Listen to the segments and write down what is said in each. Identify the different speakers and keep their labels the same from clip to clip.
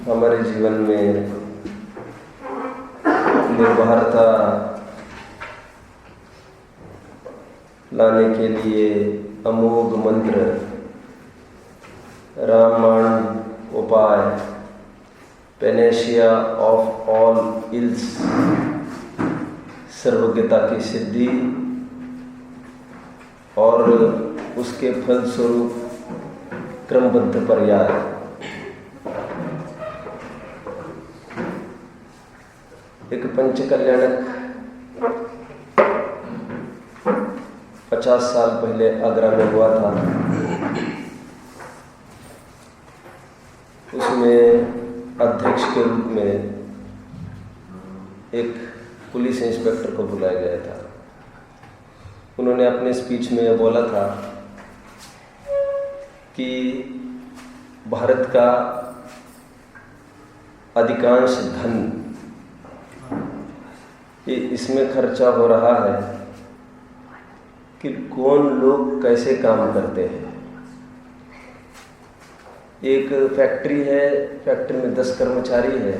Speaker 1: हमारे जीवन में निर्भरता लाने के लिए अमोघ मंत्र, रामबाण उपाय, पेनेशिया ऑफ ऑल इल्स, सर्वज्ञता की सिद्धि और उसके फलस्वरूप क्रमबद्ध पर्याय। एक पंचकल्याणक 50 साल पहले आगरा में हुआ था। उसमें अध्यक्ष के रूप में एक पुलिस इंस्पेक्टर को बुलाया गया था। उन्होंने अपने स्पीच में यह बोला था कि भारत का अधिकांश धन ये इसमें खर्चा हो रहा है कि कौन लोग कैसे काम करते हैं। एक फैक्ट्री है, फैक्ट्री में 10 कर्मचारी है।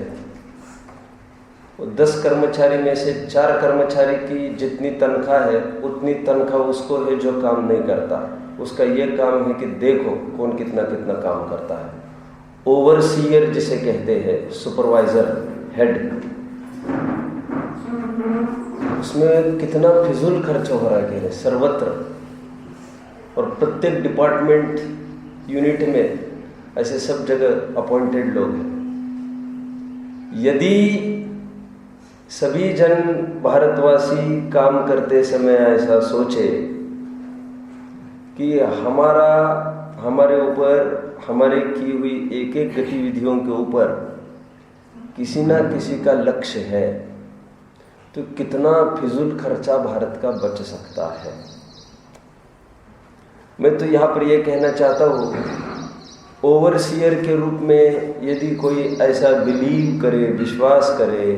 Speaker 1: वो 10 कर्मचारी में से 4 कर्मचारी की जितनी तनख्वाह है उतनी तनख्वाह उसको है जो काम नहीं करता। उसका ये काम है कि देखो कौन कितना कितना काम करता है। ओवरसीयर जिसे कहते हैं, सुपरवाइजर, हेड, उसमें कितना फिजूल खर्च हो रहा है सर्वत्र। और प्रत्येक डिपार्टमेंट यूनिट में ऐसे सब जगह अपॉइंटेड लोग हैं। यदि सभी जन भारतवासी काम करते समय ऐसा सोचे कि हमारे ऊपर, हमारे की हुई एक एक गतिविधियों के ऊपर किसी ना किसी का लक्ष्य है, तो कितना फिजूल खर्चा भारत का बच सकता है। मैं तो यहाँ पर यह कहना चाहता हूँ, ओवरसीयर के रूप में यदि कोई ऐसा बिलीव करे, विश्वास करे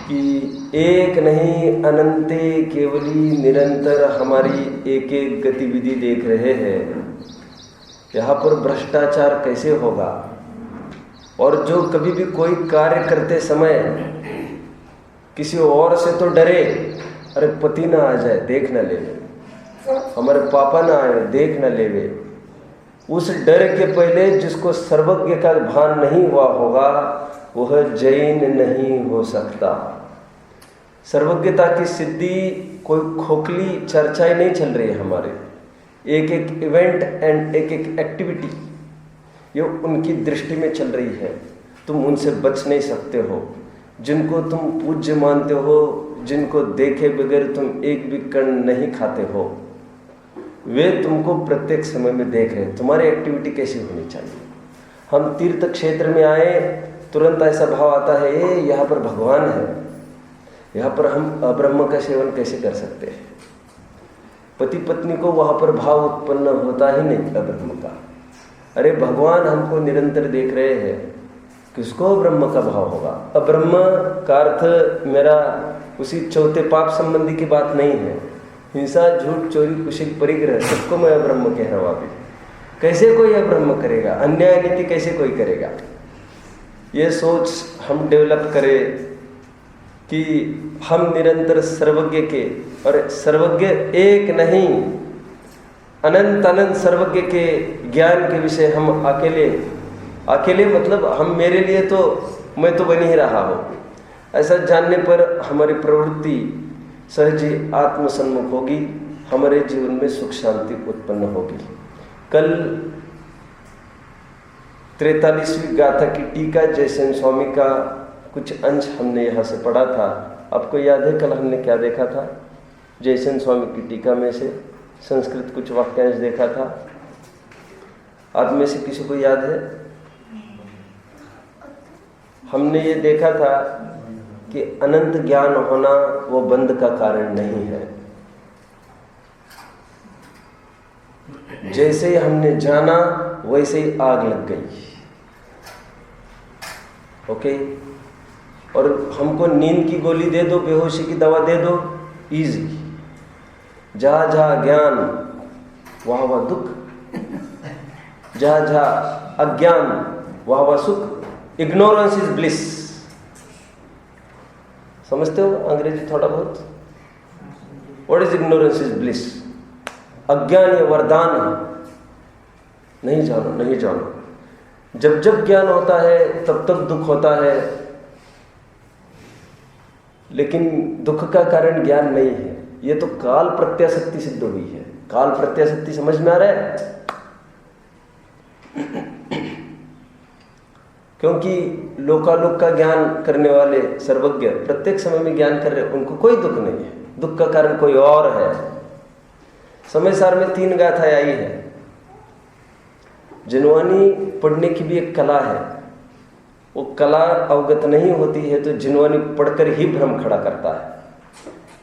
Speaker 1: कि एक नहीं अनंते केवली निरंतर हमारी एक एक गतिविधि देख रहे हैं, यहाँ पर भ्रष्टाचार कैसे होगा। और जो कभी भी कोई कार्य करते समय किसी और से तो डरे, अरे पति ना आ जाए देख ना लेवे, हमारे पापा ना आए देख ना लेवे, उस डर के पहले जिसको सर्वज्ञ का भान नहीं हुआ होगा वह जैन नहीं हो सकता। सर्वज्ञता की सिद्धि कोई खोखली चर्चा ही नहीं चल रही है हमारे। एक एक इवेंट एंड एक एक एक्टिविटी ये उनकी दृष्टि में चल रही है। तुम उनसे बच नहीं सकते हो। जिनको तुम पूज्य मानते हो, जिनको देखे बगैर तुम एक भी कण नहीं खाते हो, वे तुमको प्रत्येक समय में देख रहे हैं। तुम्हारी एक्टिविटी कैसी होनी चाहिए। हम तीर्थ क्षेत्र में आए, तुरंत ऐसा भाव आता है ये यहाँ पर भगवान है, यहाँ पर हम अब्रह्म का सेवन कैसे कर सकते हैं। पति पत्नी को वहाँ पर भाव उत्पन्न होता ही नहीं अब्रह्म का। अरे भगवान हमको निरंतर देख रहे हैं, किसको ब्रह्म का भाव होगा। अब्रह्म का अर्थ मेरा उसी चौथे पाप संबंधी की बात नहीं है। हिंसा, झूठ, चोरी, कुशिल, परिग्रह सबको मैं अब्रह्म कह रहा हूँ। अभी कैसे कोई अब्रह्म करेगा, अन्याय नीति कैसे कोई करेगा। ये सोच हम डेवलप करें कि हम निरंतर सर्वज्ञ के, और सर्वज्ञ एक नहीं अनंत अनंत सर्वज्ञ के ज्ञान के विषय हम अकेले मतलब हम, मेरे लिए तो मैं तो बन ही रहा हूँ। ऐसा जानने पर हमारी प्रवृत्ति सहज ही आत्मसन्मुख होगी, हमारे जीवन में सुख शांति उत्पन्न होगी। कल 43वीं गाथा की टीका जयसेन स्वामी का कुछ अंश हमने यहाँ से पढ़ा था। आपको याद है कल हमने क्या देखा था? जयसेन स्वामी की टीका में से संस्कृत कुछ वाक्यांश देखा था। आप में से किसी को याद है? हमने ये देखा था कि अनंत ज्ञान होना वो बंध का कारण नहीं है। जैसे ही हमने जाना वैसे ही आग लग गई। ओके, और हमको नींद की गोली दे दो, बेहोशी की दवा दे दो, इजी। जहाँ जहाँ ज्ञान वहाँ वहाँ दुख, जहाँ जहाँ अज्ञान वह सुख, इग्नोरेंस इज ब्लिस। समझते हो अंग्रेजी थोड़ा बहुत? What is ignorance is bliss? अज्ञान ये वरदान है। नहीं जानो, नहीं जानो। जब जब ज्ञान होता है तब तब दुख होता है, लेकिन दुख का कारण ज्ञान नहीं है। ये तो काल प्रत्याशक्ति सिद्ध हुई है। काल प्रत्याशक्ति समझ में आ रहा है? क्योंकि लोकालोक का ज्ञान करने वाले सर्वज्ञ प्रत्येक समय में ज्ञान कर रहे, उनको कोई दुख नहीं है। दुख का कारण कोई और है। समय सार में 3 गाथाएं आई है। जिनवानी पढ़ने की भी एक कला है। वो कला अवगत नहीं होती है तो जिनवानी पढ़कर ही भ्रम खड़ा करता है।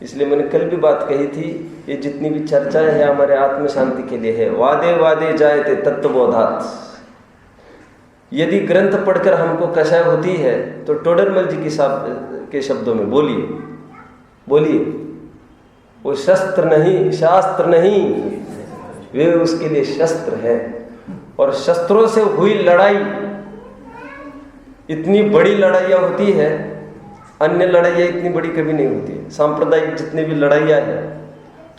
Speaker 1: इसलिए मैंने कल भी बात कही थी, ये जितनी भी चर्चाएं है हमारे आत्म शांति के लिए है। वादे वादे जायते तत्वबोधात्। यदि ग्रंथ पढ़कर हमको कषाय होती है तो टोडरमल जी के शब्दों में बोलिए, वो शस्त्र नहीं, शास्त्र नहीं, वे उसके लिए शस्त्र है। और शस्त्रों से हुई लड़ाई इतनी बड़ी लड़ाइयाँ होती है, अन्य लड़ाइयाँ इतनी बड़ी कभी नहीं होती है। सांप्रदायिक जितनी भी लड़ाइयाँ हैं,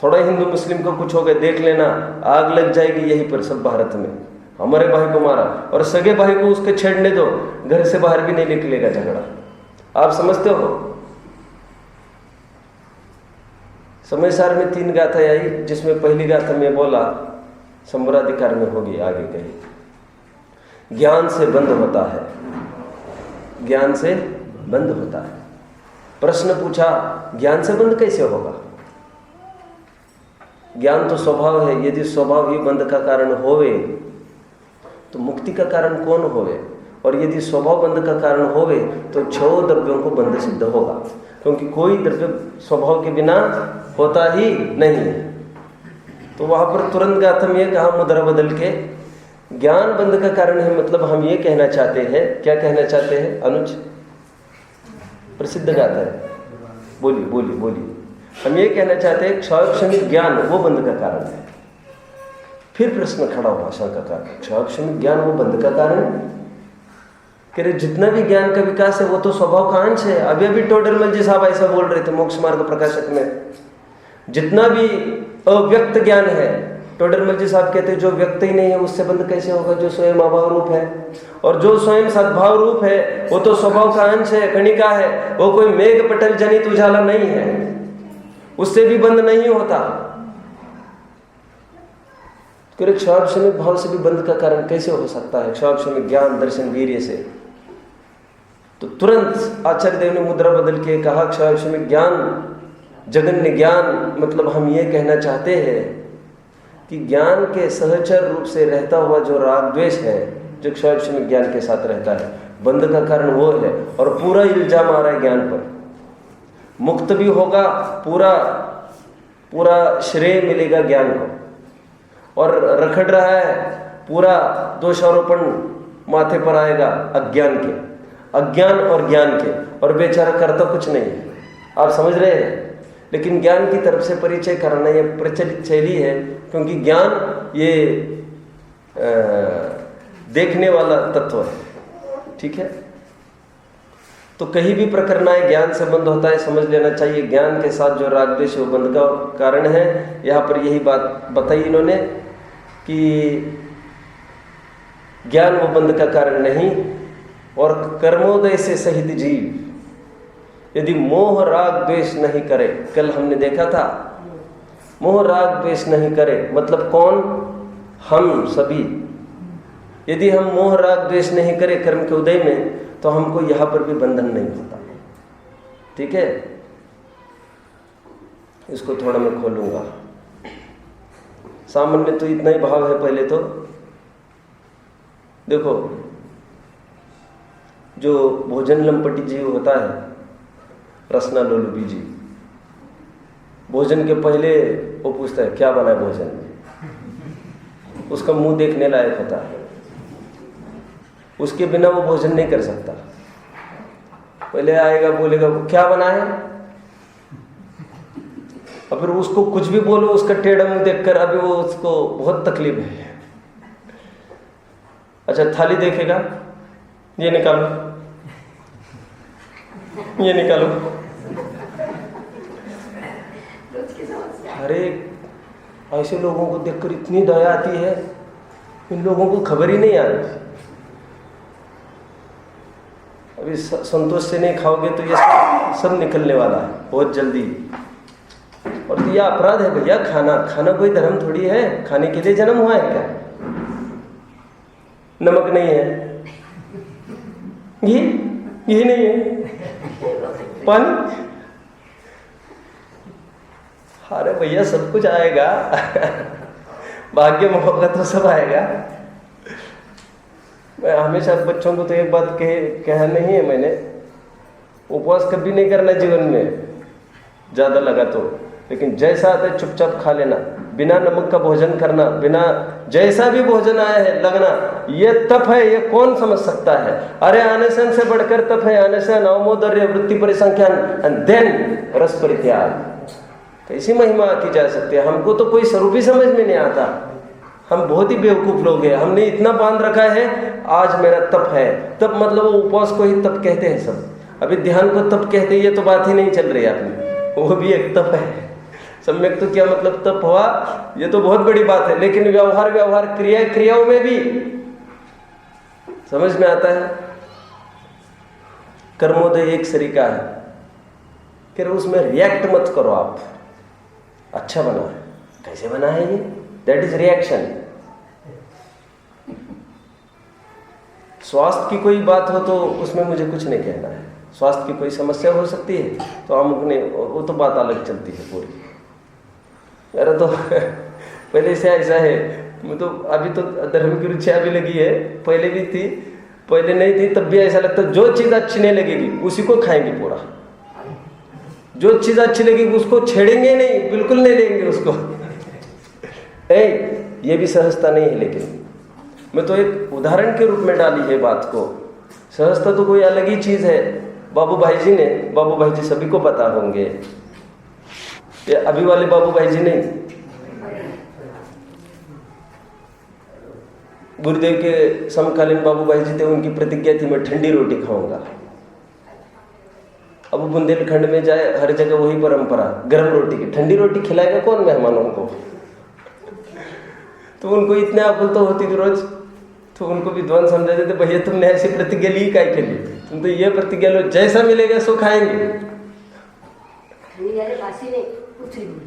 Speaker 1: थोड़ा हिंदू मुस्लिम को कुछ हो गया देख लेना, आग लग जाएगी यहीं पर सब भारत में। हमारे भाई को मारा और सगे भाई को उसके छेड़ने दो, घर से बाहर भी नहीं निकलेगा झगड़ा। आप समझते हो? समय सार में 3 गाथाएं आई, जिसमें पहली गाथा में बोला संबराधिकार में होगी, आगे कही ज्ञान से बंद होता है, ज्ञान से बंद होता है। प्रश्न पूछा ज्ञान से बंद कैसे होगा? ज्ञान तो स्वभाव है। यदि स्वभाव ही बंद का कारण होवे तो मुक्ति का कारण कौन होवे? और यदि स्वभाव बंध का कारण होवे तो 6 द्रव्यों को बंध सिद्ध होगा, क्योंकि कोई द्रव्य स्वभाव के बिना होता ही नहीं। तो वहां पर तुरंत गाथम ये कहा मुद्रा बदल के, ज्ञान बंध का कारण है। मतलब हम ये कहना चाहते हैं, क्या कहना चाहते हैं अनुज? प्रसिद्ध गाथा है, बोलिए। हम ये कहना चाहते हैं क्षणिक ज्ञान वो बंध का कारण है। फिर प्रश्न खड़ा हुआ शंका का, क्षणिक ज्ञान वो बंध का कारण? कह रहे जितना भी ज्ञान का विकास है वो तो स्वभाव का अंश है। अभी टोडरमल जी साहब ऐसा बोल रहे थे मोक्ष मार्ग प्रकाशक में। जितना भी अव्यक्त ज्ञान है, टोडरमल जी साहब कहते हैं जो व्यक्त ही नहीं है उससे बंध कैसे होगा, जो स्वयं अभाव रूप है। और जो स्वयं सद्भाव रूप है वो तो स्वभाव का अंश है, कणिका है, वो कोई मेघ पटल जनित उजाला नहीं है, उससे भी बंध नहीं होता। क्षाक्षमिक भाव से भी बंध का कारण कैसे हो सकता है? क्षाक्षमिक ज्ञान दर्शन वीर्य से। तो तुरंत आचार्य देव ने मुद्रा बदल के कहा क्षाक्षमिक ज्ञान जगन्य ज्ञान। मतलब हम ये कहना चाहते हैं कि ज्ञान के सहचर रूप से रहता हुआ जो राग द्वेष है, जो क्षाक्षमिक ज्ञान के साथ रहता है, बंध का कारण वो है। और पूरा इल्जाम आ रहा है ज्ञान पर। मुक्त भी होगा, पूरा श्रेय मिलेगा ज्ञान को, और रखड़ रहा है, पूरा दोषारोपण माथे पर आएगा अज्ञान के, अज्ञान और ज्ञान के, और बेचारा करता कुछ नहीं है। आप समझ रहे हैं? लेकिन ज्ञान की तरफ से परिचय करना ये प्रचलित शैली है, क्योंकि ज्ञान ये देखने वाला तत्व है। ठीक है? तो कहीं भी प्रकरण आए ज्ञान से बंध होता है, समझ लेना चाहिए ज्ञान के साथ जो राग द्वेष है वो बंध का कारण है। यहाँ पर यही बात बताई इन्होंने कि ज्ञान वो बंध का कारण नहीं। और कर्मोदय से सहित जीव यदि मोह राग द्वेष नहीं करे, कल हमने देखा था मोह राग द्वेष नहीं करे मतलब कौन? हम सभी। यदि हम मोह राग द्वेष नहीं करें कर्म के उदय में, तो हमको यहाँ पर भी बंधन नहीं होता। ठीक है? इसको थोड़ा मैं खोलूंगा। सामान्य तो इतना ही भाव है। पहले तो देखो, जो भोजन लंपटी जीव होता है, रसना लोलुपी जी, भोजन के पहले वो पूछता है क्या बना है भोजन में। उसका मुंह देखने लायक होता है, उसके बिना वो भोजन नहीं कर सकता। पहले आएगा, बोलेगा क्या बना है, और फिर उसको कुछ भी बोलो उसका टेढ़ा मुंह देखकर अभी वो उसको बहुत तकलीफ है। अच्छा, थाली देखेगा, ये निकालो, ये निकालो। अरे ऐसे लोगों को देखकर इतनी दया आती है, इन लोगों को खबर ही नहीं आ रही। अभी संतोष से नहीं खाओगे तो ये सब निकलने वाला है बहुत जल्दी। और तो यह अपराध है भैया, खाना कोई धर्म थोड़ी है, खाने के लिए जन्म हुआ है क्या? नमक नहीं है, घी नहीं है, पानी, अरे भैया सब कुछ आएगा भाग्य में होगा तो सब आएगा। मैं हमेशा बच्चों को तो एक बात कहा नहीं है मैंने, उपवास कभी नहीं करना जीवन में ज़्यादा लगा तो, लेकिन जैसा आता है चुपचाप खा लेना, बिना नमक का भोजन करना, बिना जैसा भी भोजन आया है लगना, ये तप है, ये कौन समझ सकता है? अरे अनशन से बढ़कर तप है, अनशन, अवमोदर्य, वृत्ति परिसंख्यान, एंड देन रस परित्याग। कैसी महिमा की जा सकती है? हमको तो कोई स्वरूप ही समझ में नहीं आता। हम बहुत ही बेवकूफ लोग हैं, हमने इतना बांध रखा है आज मेरा तप है। तप मतलब वो उपवास को ही तप कहते हैं सब, अभी ध्यान को तप कहते हैं, ये तो बात ही नहीं चल रही आपने, वो भी एक तप है। सम्यक तो क्या मतलब तप हुआ, ये तो बहुत बड़ी बात है, लेकिन व्यवहार क्रियाओं में भी समझ में आता है। कर्मोदय एक तरीका है कि उसमें रिएक्ट मत करो आप, अच्छा बना है, कैसे बना है ये, दैट इज रिएक्शन। स्वास्थ्य की कोई बात हो तो उसमें मुझे कुछ नहीं कहना है, स्वास्थ्य की कोई समस्या हो सकती है तो हम अपने, वो तो बात अलग चलती है पूरी। अरे तो पहले से ऐसा है, मैं तो अभी तो धर्म की रुचि अभी लगी है, पहले भी थी, पहले नहीं थी तब भी ऐसा लगता जो चीज़ अच्छी नहीं लगेगी उसी को खाएंगे पूरा, जो चीज़ अच्छी लगेगी उसको छेड़ेंगे नहीं, बिल्कुल नहीं लेंगे उसको। ये भी सहजता नहीं है, लेकिन मैं तो एक उदाहरण के रूप में डाली है बात को। सहजता तो कोई अलग ही चीज़ है। बाबू भाई जी सभी को पता होंगे, ये अभी वाले बाबू भाई जी नहीं, गुरुदेव के समकालीन बाबू भाई जी थे, उनकी प्रतिज्ञा थी मैं ठंडी रोटी खाऊंगा। अब बुंदेलखंड में जाए हर जगह वही परंपरा, गर्म रोटी की, ठंडी रोटी खिलाएगा कौन मेहमानों को? तो उनको इतने आकुल तो होती थी रोज, तो उनको विद्वान समझा देते, भैया तुमने ऐसी प्रतिज्ञा ली काय के लिए? तुम तो ये प्रतिज्ञा लो जैसा मिलेगा सो खाएंगे।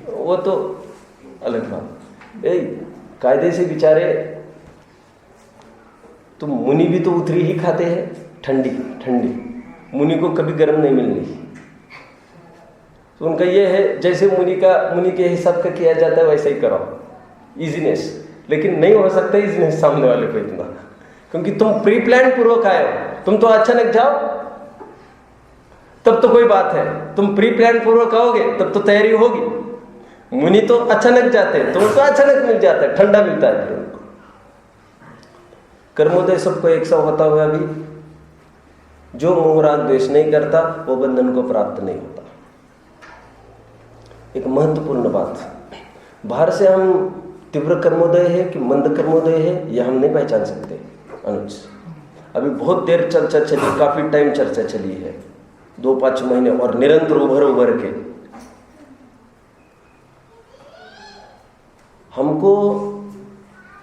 Speaker 1: वो तो अलग बात। कायदे से बेचारे तो मुनि भी तो उतरी ही खाते हैं, ठंडी, मुनि को कभी गर्म नहीं मिलनी। तो उनका ये है जैसे मुनि के हिसाब का किया जाता है वैसे ही करो, इजीनेस। लेकिन नहीं हो सकता इजीनेस सामने वाले को इतना, क्योंकि तुम प्री प्लान पूर्वक आए हो। तुम तो अचानक जाओ तब तो कोई बात है, तुम प्री प्लान पूर्वक आओगे तब तो तैयारी होगी। मुनि तो अचानक जाते हैं, तो उनको अचानक मिल जाता है, ठंडा मिलता है फिर उनको। कर्मोदय सबको एक सा होता हुआ भी जो मोह राग द्वेष नहीं करता वो बंधन को प्राप्त नहीं होता। एक महत्वपूर्ण बात, बाहर से हम तीव्र कर्मोदय है कि मंद कर्मोदय है यह हम नहीं पहचान सकते। अनुज अभी बहुत देर चर्चा चली, काफी टाइम चर्चा चली है, 2-5 महीने, और निरंतर उभर के हमको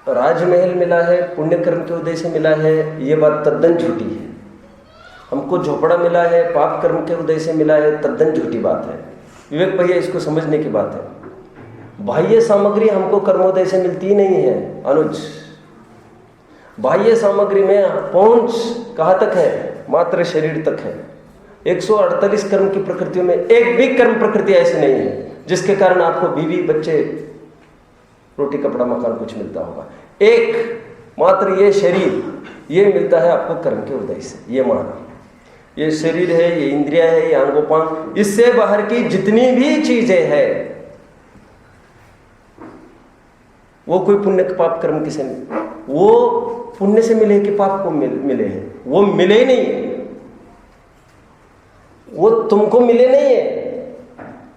Speaker 1: राजमहल मिला है, पुण्य कर्म के उदय से मिला है, ये बात तद्दन झूठी है। हमको झोपड़ा मिला है, पाप कर्म के उदय से मिला है, तद्दन झूठी बात है। विवेक भैया इसको समझने की बात है। बाह्य सामग्री हमको कर्मोदय से मिलती नहीं है अनुज। बाह्य सामग्री में पहुंच कहाँ तक है? मात्र शरीर तक है। 148 कर्म की प्रकृतियों में एक भी कर्म प्रकृति ऐसी नहीं है जिसके कारण आपको बीवी बच्चे रोटी कपड़ा मकान कुछ मिलता होगा। एक मात्र ये शरीर, ये मिलता है आपको कर्म के उदय से। ये माना, ये शरीर है, ये इंद्रिया है, ये अंगोपांग, इससे बाहर की जितनी भी चीजें हैं वो कोई पुण्य पाप कर्म किसे नहीं, वो पुण्य से मिले कि पाप को मिले हैं, वो मिले ही नहीं है, वो तुमको मिले नहीं है।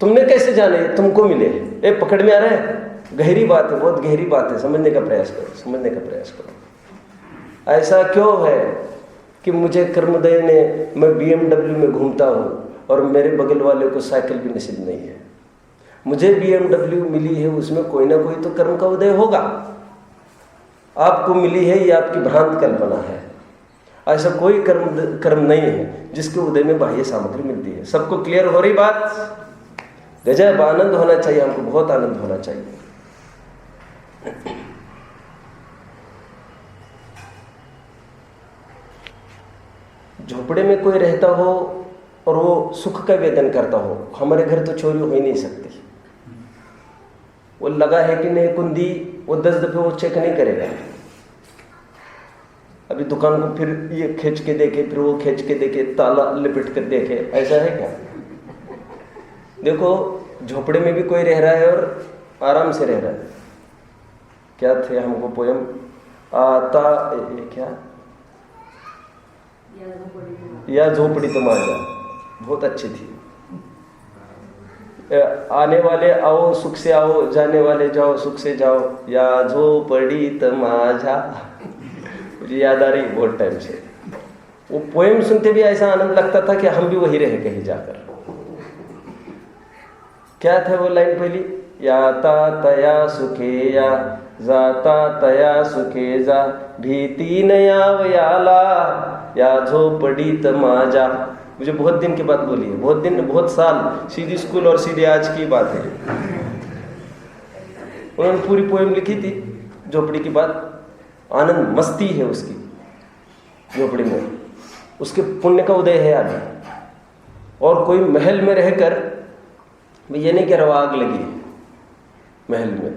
Speaker 1: तुमने कैसे जाने तुमको मिले? पकड़ में आ रहा है? गहरी बात है, बहुत गहरी बात है, समझने का प्रयास करो। ऐसा क्यों है कि मुझे कर्मोदय ने, मैं BMW में घूमता हूँ और मेरे बगल वाले को साइकिल भी नसीब नहीं है। मुझे BMW मिली है, उसमें कोई ना कोई तो कर्म का उदय होगा। आपको मिली है, ये आपकी भ्रांत कल्पना है। ऐसा कोई कर्म नहीं है जिसके उदय में बाह्य सामग्री मिलती है। सबको क्लियर हो रही बात? गजब आनंद होना चाहिए, हमको बहुत आनंद होना चाहिए। झोपड़े में कोई रहता हो और वो सुख का वेदन करता हो, हमारे घर तो चोरी हो ही नहीं सकती। वो लगा है कि नहीं कुंडी, वो 10 दफे वो चेक नहीं करेगा। अभी दुकान को फिर ये खींच के देखे, फिर वो खींच के देखे, ताला लिपट कर देखे, ऐसा है क्या? देखो झोपड़े में भी कोई रह रहा है और आराम से रह रहा है। क्या थे हमको पोयम आता क्या, या झोपड़ी तो मांझा, बहुत अच्छी थी। आने वाले आओ सुख से आओ, जाने वाले जाओ सुख से जाओ, या झोपड़ी तो मांझा। मुझे याद आ रही बहुत टाइम से। वो पोएम सुनते भी ऐसा आनंद लगता था कि हम भी वही रहे कहीं जाकर। क्या था वो लाइन पहली? याता तया सुखे या, जाता तया सुखे जा, भीति नया वयाला, या झोपड़ी तमाजा। मुझे बहुत दिन के बाद बोली है, बहुत दिन, बहुत साल, सीधी स्कूल और सीधे आज की बात है। उन्होंने पूरी पोएम लिखी थी झोपड़ी की बात। आनंद मस्ती है उसकी झोपड़ी में, उसके पुण्य का उदय है अभी। और कोई महल में रहकर, ये नहीं कह रहा आग लगी है महल में,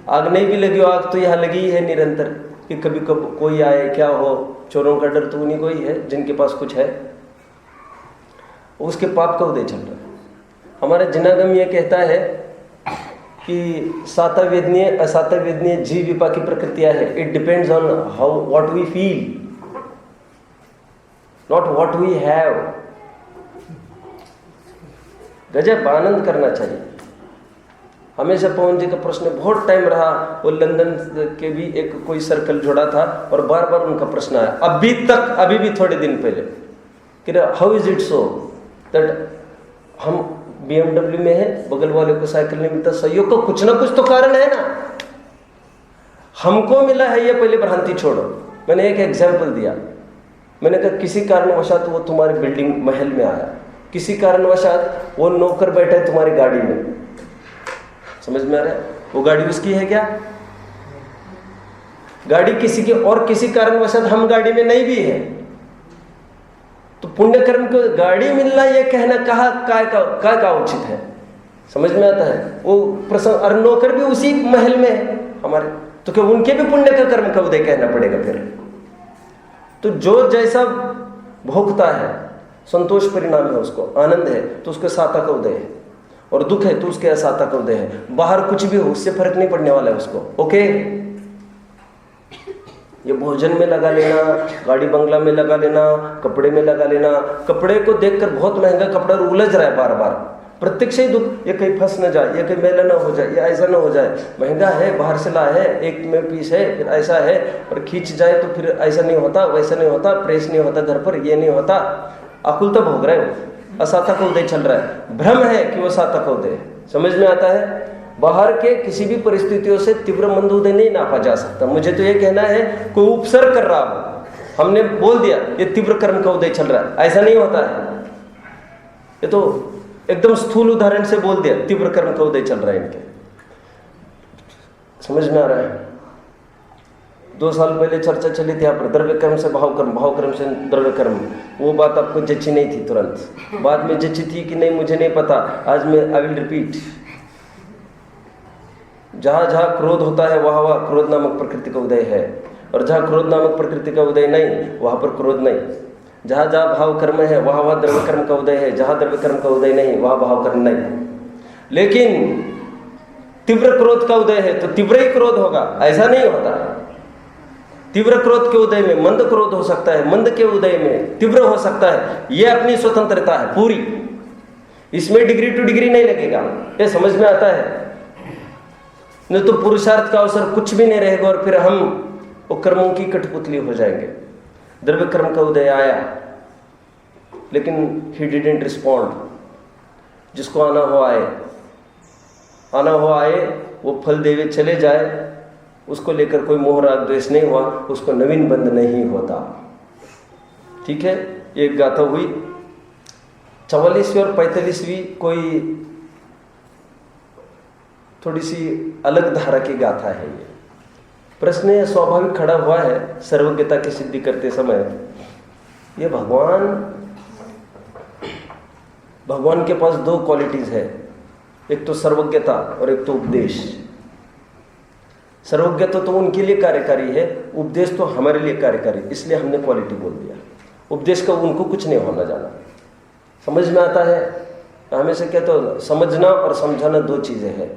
Speaker 1: आग नहीं भी लगी हो, आग तो यहाँ लगी है निरंतर कि कभी कब कोई आए क्या हो। चोरों का डर तो उन्हीं को ही है जिनके पास कुछ है। उसके पाप का उदय चल रहा है। हमारा जिनागम ये कहता है कि सातवेदनीय असातवेदनीय जीव विपाकी प्रकृतियां है। It depends on how what we feel, not what we have. गजब आनंद करना चाहिए। हमेशा पवन जी का प्रश्न बहुत टाइम रहा। वो लंदन के भी एक कोई सर्कल जोड़ा था और बार बार उनका प्रश्न आया अभी तक, अभी भी थोड़े दिन पहले, कि how is it so that हम BMW में है, बगल वाले को साइकिल नहीं मिलता। सहयोग का कुछ ना कुछ तो कारण है ना। हमको मिला है ये पहले भ्रांति छोड़ो। मैंने एक एग्जाम्पल दिया, मैंने कहा किसी कारणवशात वो तुम्हारे बिल्डिंग महल में आया, किसी कारणवशात वो नौकर बैठा है तुम्हारी गाड़ी में। समझ में आ रहा है? वो गाड़ी उसकी है क्या? गाड़ी किसी की, और किसी कारणवशात हम गाड़ी में नहीं भी है। तो पुण्य कर्म को गाड़ी मिलना ये कहना कहा काय का उचित है? समझ में आता है? वो प्रसंग, और नौकर भी उसी महल में है हमारे, तो क्या उनके भी पुण्य का कर्म का उदय कहना पड़ेगा फिर? तो जो जैसा भोगता है, संतोष परिणाम है, उसको आनंद है तो उसके साता का उदय है, और दुख है तो उसके असाता का उदय है। बाहर कुछ भी हो उससे फर्क नहीं पड़ने वाला है उसको। ओके, ये भोजन में लगा लेना, गाड़ी बंगला में लगा लेना, कपड़े में लगा लेना। कपड़े को देखकर बहुत महंगा कपड़ा उलझ रहा है बार बार, प्रत्यक्ष ही दुख, ये कहीं फंस न जाए, ये कहीं मैला ना हो जाए, ये ऐसा ना हो जाए, महंगा है, बाहर से ला है, एक में पीस है, फिर ऐसा है, और खींच जाए तो फिर ऐसा नहीं होता, वैसा नहीं होता, प्रेस नहीं होता घर पर, ये नहीं होता। आकुलता भोग रहे हो, असाता का उदय चल रहा है। भ्रम है कि वो साता का उदय है। समझ में आता है? बाहर के किसी भी परिस्थितियों से तीव्र मंद उदय नहीं नापा जा सकता। मुझे तो ये कहना है, कोई उपसर्ग कर रहा हो, हमने बोल दिया ये तीव्र कर्म का उदय चल रहा है, ऐसा नहीं होता है। ये तो एकदम स्थूल उदाहरण से बोल दिया तीव्र कर्म का उदय चल रहा है इनके। समझ में आ रहा है? 2 साल पहले चर्चा चली थी यहाँ पर, द्रव्य कर्म से भाव कर्म, भाव कर्म से द्रव्य कर्म। वो बात आपको जची नहीं थी तुरंत, बाद में जची थी कि नहीं मुझे नहीं पता। आज मैं आई विल रिपीट। जहाँ जहाँ क्रोध होता है वहाँ वहाँ क्रोध नामक प्रकृति का उदय है, और जहाँ क्रोध नामक प्रकृति का उदय नहीं वहाँ पर क्रोध नहीं। जहाँ जहाँ भाव कर्म है वहाँ वहाँ द्रव्य कर्म का उदय है, जहाँ द्रव्य कर्म का उदय नहीं वहाँ भाव कर्म नहीं। लेकिन तीव्र क्रोध का उदय है तो तीव्र ही क्रोध होगा, ऐसा नहीं होता। तीव्र क्रोध के उदय में मंद क्रोध हो सकता है, मंद के उदय में तीव्र हो सकता है। यह अपनी स्वतंत्रता है पूरी, इसमें डिग्री टू डिग्री नहीं लगेगा। ये समझ में आता है? नहीं तो पुरुषार्थ का अवसर कुछ भी नहीं रहेगा और फिर हम वो कर्मों की कठपुतली हो जाएंगे। द्रव्य कर्म का उदय आया, लेकिन ही डिडंट रिस्पॉन्ड। जिसको आना हो आए, आना हो आए, वो फल देवे चले जाए, उसको लेकर कोई मोह राग द्वेष नहीं हुआ, उसको नवीन बंध नहीं होता। ठीक है, एक गाथा हुई। 44वीं और 45वीं कोई थोड़ी सी अलग धारा की गाथा है। ये प्रश्न यह स्वाभाविक खड़ा हुआ है सर्वज्ञता की सिद्धि करते समय। ये भगवान के पास दो क्वालिटीज है, एक तो सर्वज्ञता और एक तो उपदेश। सर्वज्ञता तो उनके लिए कार्यकारी है, उपदेश तो हमारे लिए कार्यकारी, इसलिए हमने क्वालिटी बोल दिया। उपदेश का उनको कुछ नहीं होना जाना। समझ में आता है? हमेशा कहते हो समझना और समझाना दो चीजें हैं।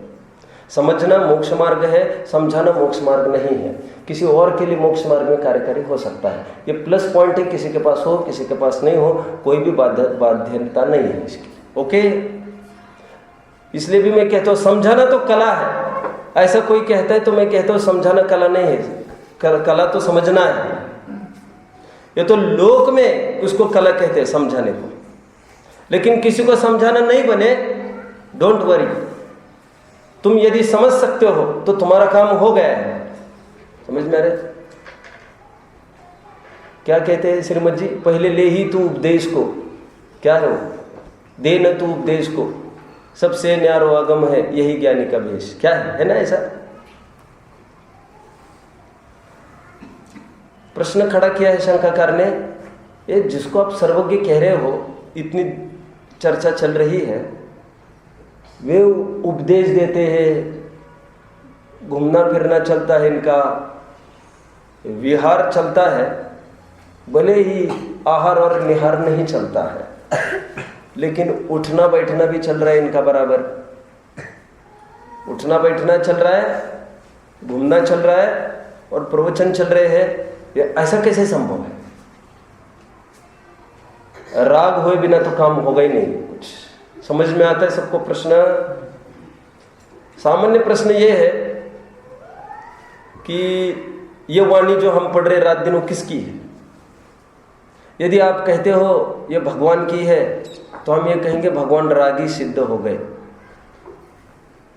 Speaker 1: समझना मोक्ष मार्ग है, समझाना मोक्ष मार्ग नहीं है। किसी और के लिए मोक्ष मार्ग में कार्यकारी हो सकता है। ये प्लस पॉइंट है, किसी के पास हो किसी के पास नहीं हो, कोई भी बाध्यता नहीं है इसकी। ओके, इसलिए भी मैं कहता हूँ समझाना तो कला है। ऐसा कोई कहता है तो मैं कहता हूँ समझाना कला नहीं है, कला तो समझना है। ये तो लोक में उसको कला कहते हैं समझाने को, लेकिन किसी को समझाना नहीं बने, डोंट वरी। तुम यदि समझ सकते हो तो तुम्हारा काम हो गया है। समझ में आ रहे? क्या कहते हैं श्रीमद जी? पहले ले ही तू उपदेश को, क्या है वो? दे न तू उपदेश को, सबसे न्यारो आगम है यही ज्ञानी का भेष। क्या है ना ऐसा? प्रश्न खड़ा किया है शंकाकार ने, ये जिसको आप सर्वज्ञ कह रहे हो, इतनी चर्चा चल रही है, वे उपदेश देते हैं, घूमना फिरना चलता है, इनका विहार चलता है, भले ही आहार और निहार नहीं चलता है, लेकिन उठना बैठना भी चल रहा है इनका बराबर। उठना बैठना चल रहा है, घूमना चल रहा है और प्रवचन चल रहे हैं। ये ऐसा कैसे संभव है? राग हुए बिना तो काम होगा ही नहीं। कुछ समझ में आता है सबको? प्रश्न सामान्य प्रश्न ये है कि ये वाणी जो हम पढ़ रहे रात दिन वो किसकी है? यदि आप कहते हो ये भगवान की है, तो हम ये कहेंगे भगवान रागी सिद्ध हो गए,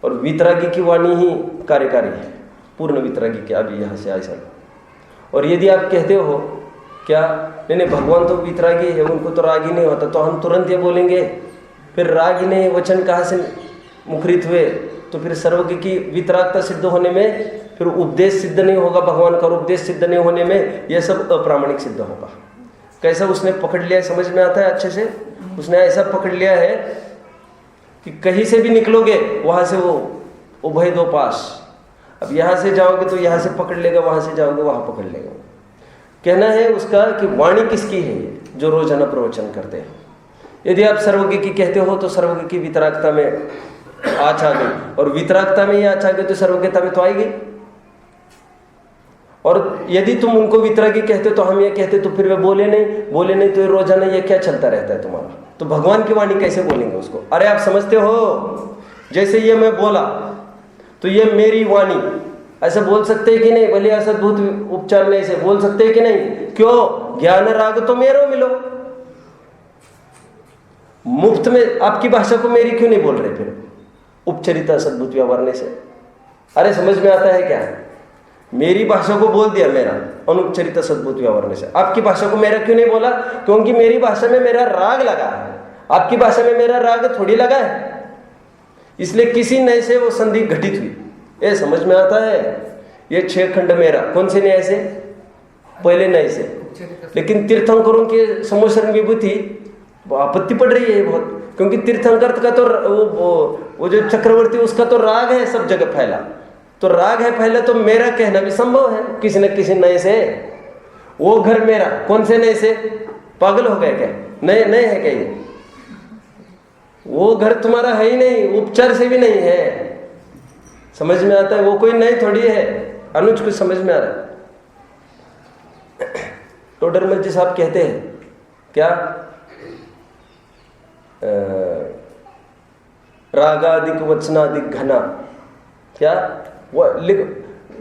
Speaker 1: और वितरागी की वाणी ही कार्यकारी है, पूर्ण वितरागी के। अभी यहाँ से ऐसा। और यदि आप कहते हो क्या नहीं भगवान तो वितरागी है, उनको तो रागी नहीं होता, तो हम तुरंत ये बोलेंगे फिर रागी ने वचन कहाँ से मुखरित हुए? तो फिर सर्वज्ञ की वितरागता सिद्ध होने में फिर उपदेश सिद्ध नहीं होगा, भगवान का उपदेश सिद्ध नहीं होने में यह सब अप्रामाणिक सिद्ध होगा। कैसा उसने पकड़ लिया है? समझ में आता है अच्छे से? उसने ऐसा पकड़ लिया है कि कहीं से भी निकलोगे वहां से वो उभय दो पास। अब यहां से जाओगे तो यहां से पकड़ लेगा, वहां से जाओगे वहां पकड़ लेगा। कहना है उसका कि वाणी किसकी है ये जो रोजाना प्रवचन करते हैं। यदि आप सर्वज्ञ की कहते हो तो सर्वज्ञ की वितरागता में आँच आ गई, और वितरागता में ही आँच आ गई तो सर्वज्ञता में तो आएगी। और यदि तुम उनको वितरागी कहते तो हम ये कहते तो फिर वे बोले नहीं तो रोजाना ये क्या चलता रहता है तुम्हारा? तो भगवान की वाणी कैसे बोलेंगे उसको? अरे आप समझते हो, जैसे ये मैं बोला तो ये मेरी वाणी, ऐसे बोल सकते हैं कि नहीं? भले असद्भुत उपचार में ऐसे बोल सकते हैं कि नहीं? क्यों? ज्ञान राग तो मेरो मिलो। मुफ्त में आपकी भाषा को मेरी क्यों नहीं बोल रहे फिर उपचरित असद्भुत व्यवहारने से? अरे समझ में आता है क्या? मेरी भाषा को बोल दिया मेरा अनुपचरित सद्भुत व्यवहारने से, आपकी भाषा को मेरा क्यों नहीं बोला? क्योंकि मेरी भाषा में मेरा राग लगा है, आपकी भाषा में मेरा राग थोड़ी लगा है। इसलिए किसी नए से वो संधि घटित हुई। ये समझ में आता है? ये 6 खंड मेरा, कौन से न्याय से? पहले न्याय से। लेकिन तीर्थंकरों के समोसरण विभूति आपत्ति पड़ रही है बहुत, क्योंकि तीर्थंकर का तो वो जो चक्रवर्ती उसका तो राग है सब जगह फैला, तो राग है पहले, तो मेरा कहना भी संभव है किसी न किसी नए से। वो घर मेरा, कौन से नए से? पागल हो गए क्या? नए है क्या ये? वो घर तुम्हारा है ही नहीं, उपचार से भी नहीं है। समझ में आता है? वो कोई नए थोड़ी है। अनुज कुछ समझ में आ रहा है? टोडरमल जी साहब कहते हैं क्या? रागादिक वचनादिक घना, क्या?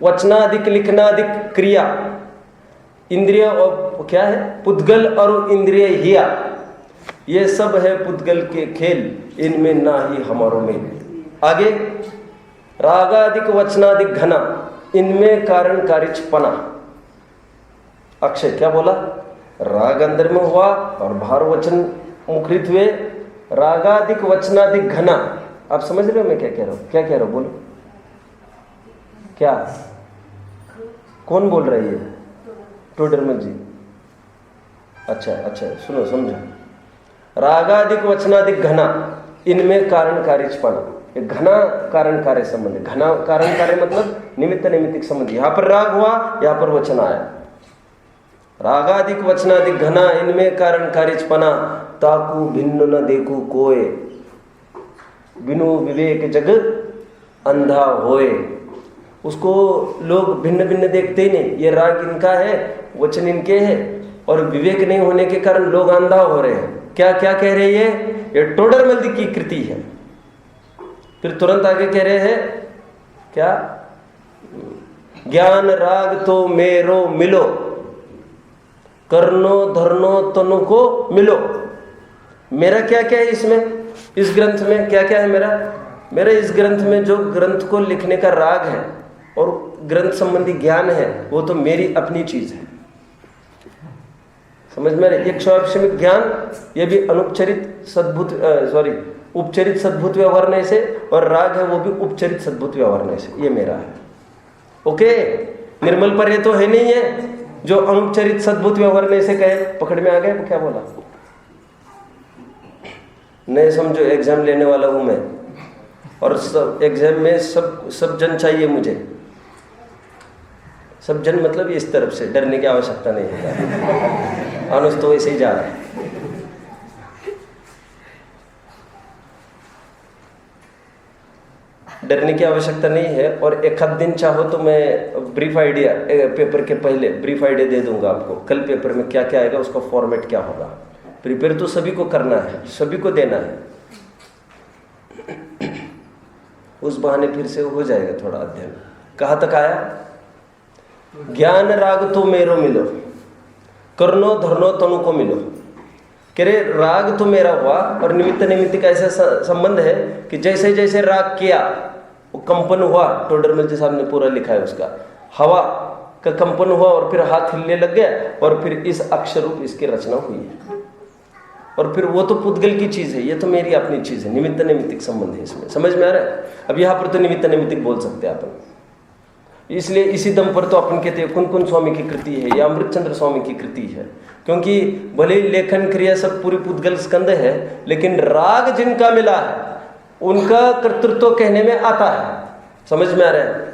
Speaker 1: वचनादिक लिखनादिक क्रिया, इंद्रिय और क्या है, पुद्गल और इंद्रिय हिया, ये सब है पुद्गल के खेल, इनमें ना ही हमारो में। आगे रागादिक वचनादिक घना, इनमें कारण कारिचपना। अक्षय क्या बोला, राग अंदर में हुआ और बाहर वचन मुखरित हुए, रागादिक वचनादिक घना। आप समझ रहे हो मैं क्या कह रहा हूं, क्या कह रहा हूं, बोलो क्या, कौन बोल रही है, टोडरमल जी। अच्छा सुनो समझो, रागादिक वचनादिक घना, इनमें कारण कारिचपना। घना कारण कार्य संबंध, घना कारण कार्य मतलब निमित्त नैमित्तिक संबंध। यहां पर राग हुआ, यहां पर वचन आया। रागादिक वचनादिक घना, इनमें कारण कारिचपना, ताकू भिन्न न देखू कोय, बिनु विवेक जग अंधा होए। उसको लोग भिन्न भिन्न देखते ही नहीं, ये राग इनका है, वचन इनके हैं, और विवेक नहीं होने के कारण लोग अंधा हो रहे हैं। क्या क्या कह रहे हैं, ये टोडरमल की कृति है। फिर तुरंत आगे कह रहे हैं क्या, ज्ञान राग तो मेरो मिलो, करनो धरनो तनु को मिलो। मेरा क्या क्या है इसमें, इस ग्रंथ में क्या क्या है मेरा इस ग्रंथ में जो ग्रंथ को लिखने का राग है और ग्रंथ संबंधी ज्ञान है, वो तो मेरी अपनी चीज है। समझ में रहे, एक स्वाभाविक ज्ञान, ये भी अनुपचरित सद्भुत उपचरित सद्भुत व्यवहारने से, और राग है वो भी उपचरित सद्भुत व्यवहारने से, ये मेरा है। ओके, निर्मल पर ये तो है नहीं है जो अनुपचरित सद्भुत व्यवहारने से कहे। पकड़ में आ गए, क्या बोला, नहीं समझो, एग्जाम लेने वाला हूं मैं, और सब एग्जाम में सब जन चाहिए मुझे। सब जन मतलब इस तरफ से, डरने की आवश्यकता नहीं है, अनुस तो ऐसे ही जा रहा है। डरने की आवश्यकता नहीं है। और एक आध दिन चाहो तो मैं ब्रीफ आइडिया, पेपर के पहले ब्रीफ आइडिया दे दूंगा आपको, कल पेपर में क्या क्या आएगा, उसका फॉर्मेट क्या होगा। प्रिपेयर तो सभी को करना है, सभी को देना है, उस बहाने फिर से हो जाएगा थोड़ा अध्ययन। कहाँ तक आया, ज्ञान राग तो मेरो मिलो, करनो धरनो तनु को मिलो। कह रहे राग तो मेरा हुआ, और निमित्त नैमित्तिक का ऐसा संबंध है कि जैसे जैसे राग किया वो कंपन हुआ। टोडरमल जी साहब ने पूरा लिखा है उसका, हवा का कंपन हुआ और फिर हाथ हिलने लग गया, और फिर इस अक्षर रूप इसकी रचना हुई है। और फिर वो तो पुद्गल की चीज है, ये तो मेरी अपनी चीज है, निमित्त नैमित्तिक संबंध है इसमें। समझ में आ रहा है। अब यहाँ पर तो निमित्त नैमित्तिक बोल सकते हैं अपन, इसलिए इसी दम पर तो अपन कहते हैं कुन स्वामी की कृति है या अमृतचंद्र स्वामी की कृति है, क्योंकि भले लेखन क्रिया सब पूरी पुद्गल स्कंद है, लेकिन राग जिनका मिला है उनका कर्तृत्व कहने में आता है। समझ में आ रहा है।